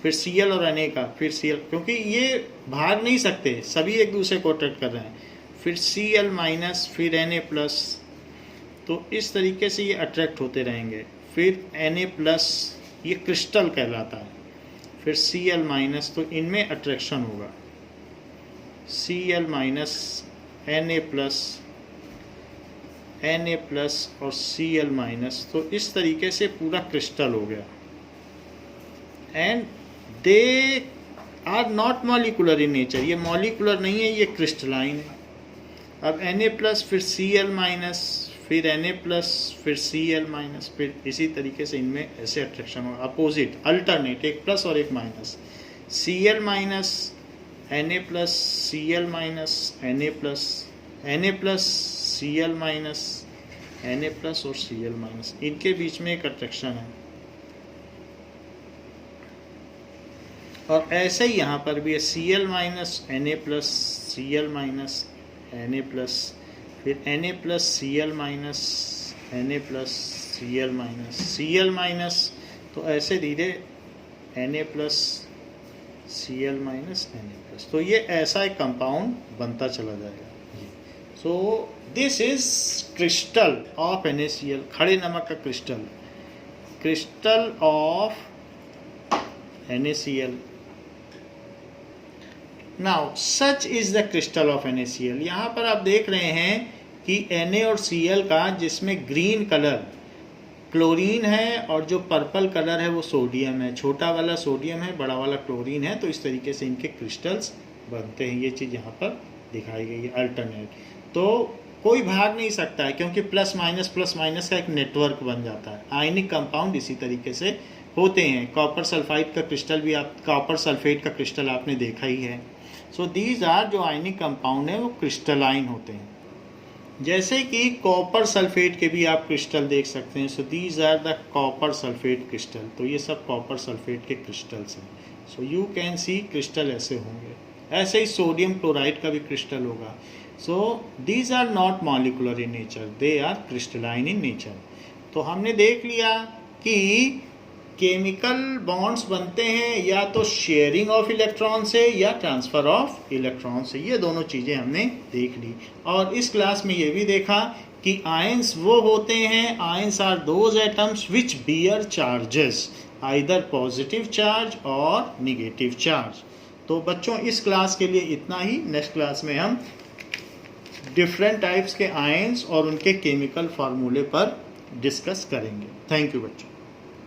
फिर Cl और Na का, फिर Cl, क्योंकि ये भाग नहीं सकते, सभी एक दूसरे को अट्रैक्ट कर रहे हैं। फिर Cl-, फिर Na+, तो इस तरीके से ये अट्रैक्ट होते रहेंगे। फिर Na+, ये क्रिस्टल कहलाता है। फिर Cl-, तो इनमें अट्रैक्शन होगा, Cl-, Na+, और Cl-, तो इस तरीके से पूरा क्रिस्टल हो गया। And they are not molecular in nature, ये मॉलिकुलर नहीं है, ये क्रिस्टलाइन है। अब Na+, फिर Cl-, फिर Na+, फिर Cl-, फिर इसी तरीके से इनमें ऐसे अट्रैक्शन होगा, अपोजिट, अल्टरनेट, एक प्लस और एक minus. Cl-, Na+, Cl-, Na+, Cl-, Na+ और Cl-, इनके बीच में एक अट्रैक्शन है। और ऐसे ही यहाँ पर भी है, Cl-, Na+, Cl-, Na+, फिर Na+, Cl-, Na+, Cl-, तो ऐसे धीरे Na+, Cl-, Na+, तो ये ऐसा एक कंपाउंड बनता चला जाएगा। सो this is crystal of NaCl, खड़े नमक का crystal of NaCl। Now such is the crystal of NaCl। यहाँ पर आप देख रहे हैं कि Na और Cl का, जिसमें ग्रीन कलर क्लोरीन है और जो पर्पल कलर है वो सोडियम है। छोटा वाला सोडियम है, बड़ा वाला क्लोरीन है। तो इस तरीके से इनके क्रिस्टल्स बनते हैं। ये चीज़ यहाँ पर दिखाई गई है, अल्टरनेट। तो कोई भाग नहीं सकता है, क्योंकि प्लस माइनस का एक नेटवर्क बन जाता है। आयनिक कंपाउंड इसी तरीके से होते हैं। कॉपर सल्फाइड का क्रिस्टल भी, आप कॉपर सल्फेट का क्रिस्टल आपने देखा ही है। सो दीज आर, जो आयनिक कंपाउंड है वो क्रिस्टलाइन होते हैं। जैसे कि कॉपर सल्फेट के भी आप क्रिस्टल देख सकते हैं। So these are the copper sulphate crystal. तो ये सब कॉपर सल्फेट के क्रिस्टल्स हैं। So you can see crystal ऐसे होंगे। ऐसे ही सोडियम क्लोराइड का भी क्रिस्टल होगा। So these are not molecular in nature, they are crystalline in nature. तो हमने देख लिया कि केमिकल बॉन्ड्स बनते हैं या तो शेयरिंग ऑफ इलेक्ट्रॉन से या ट्रांसफ़र ऑफ इलेक्ट्रॉन से। ये दोनों चीज़ें हमने देख ली। और इस क्लास में ये भी देखा कि आयंस वो होते हैं, ions are those atoms which bear charges, either positive charge और निगेटिव चार्ज। तो बच्चों, इस क्लास के लिए इतना ही। नेक्स्ट क्लास में हम डिफरेंट टाइप्स के आयंस और उनके केमिकल फार्मूले पर डिस्कस करेंगे। थैंक यू बच्चों।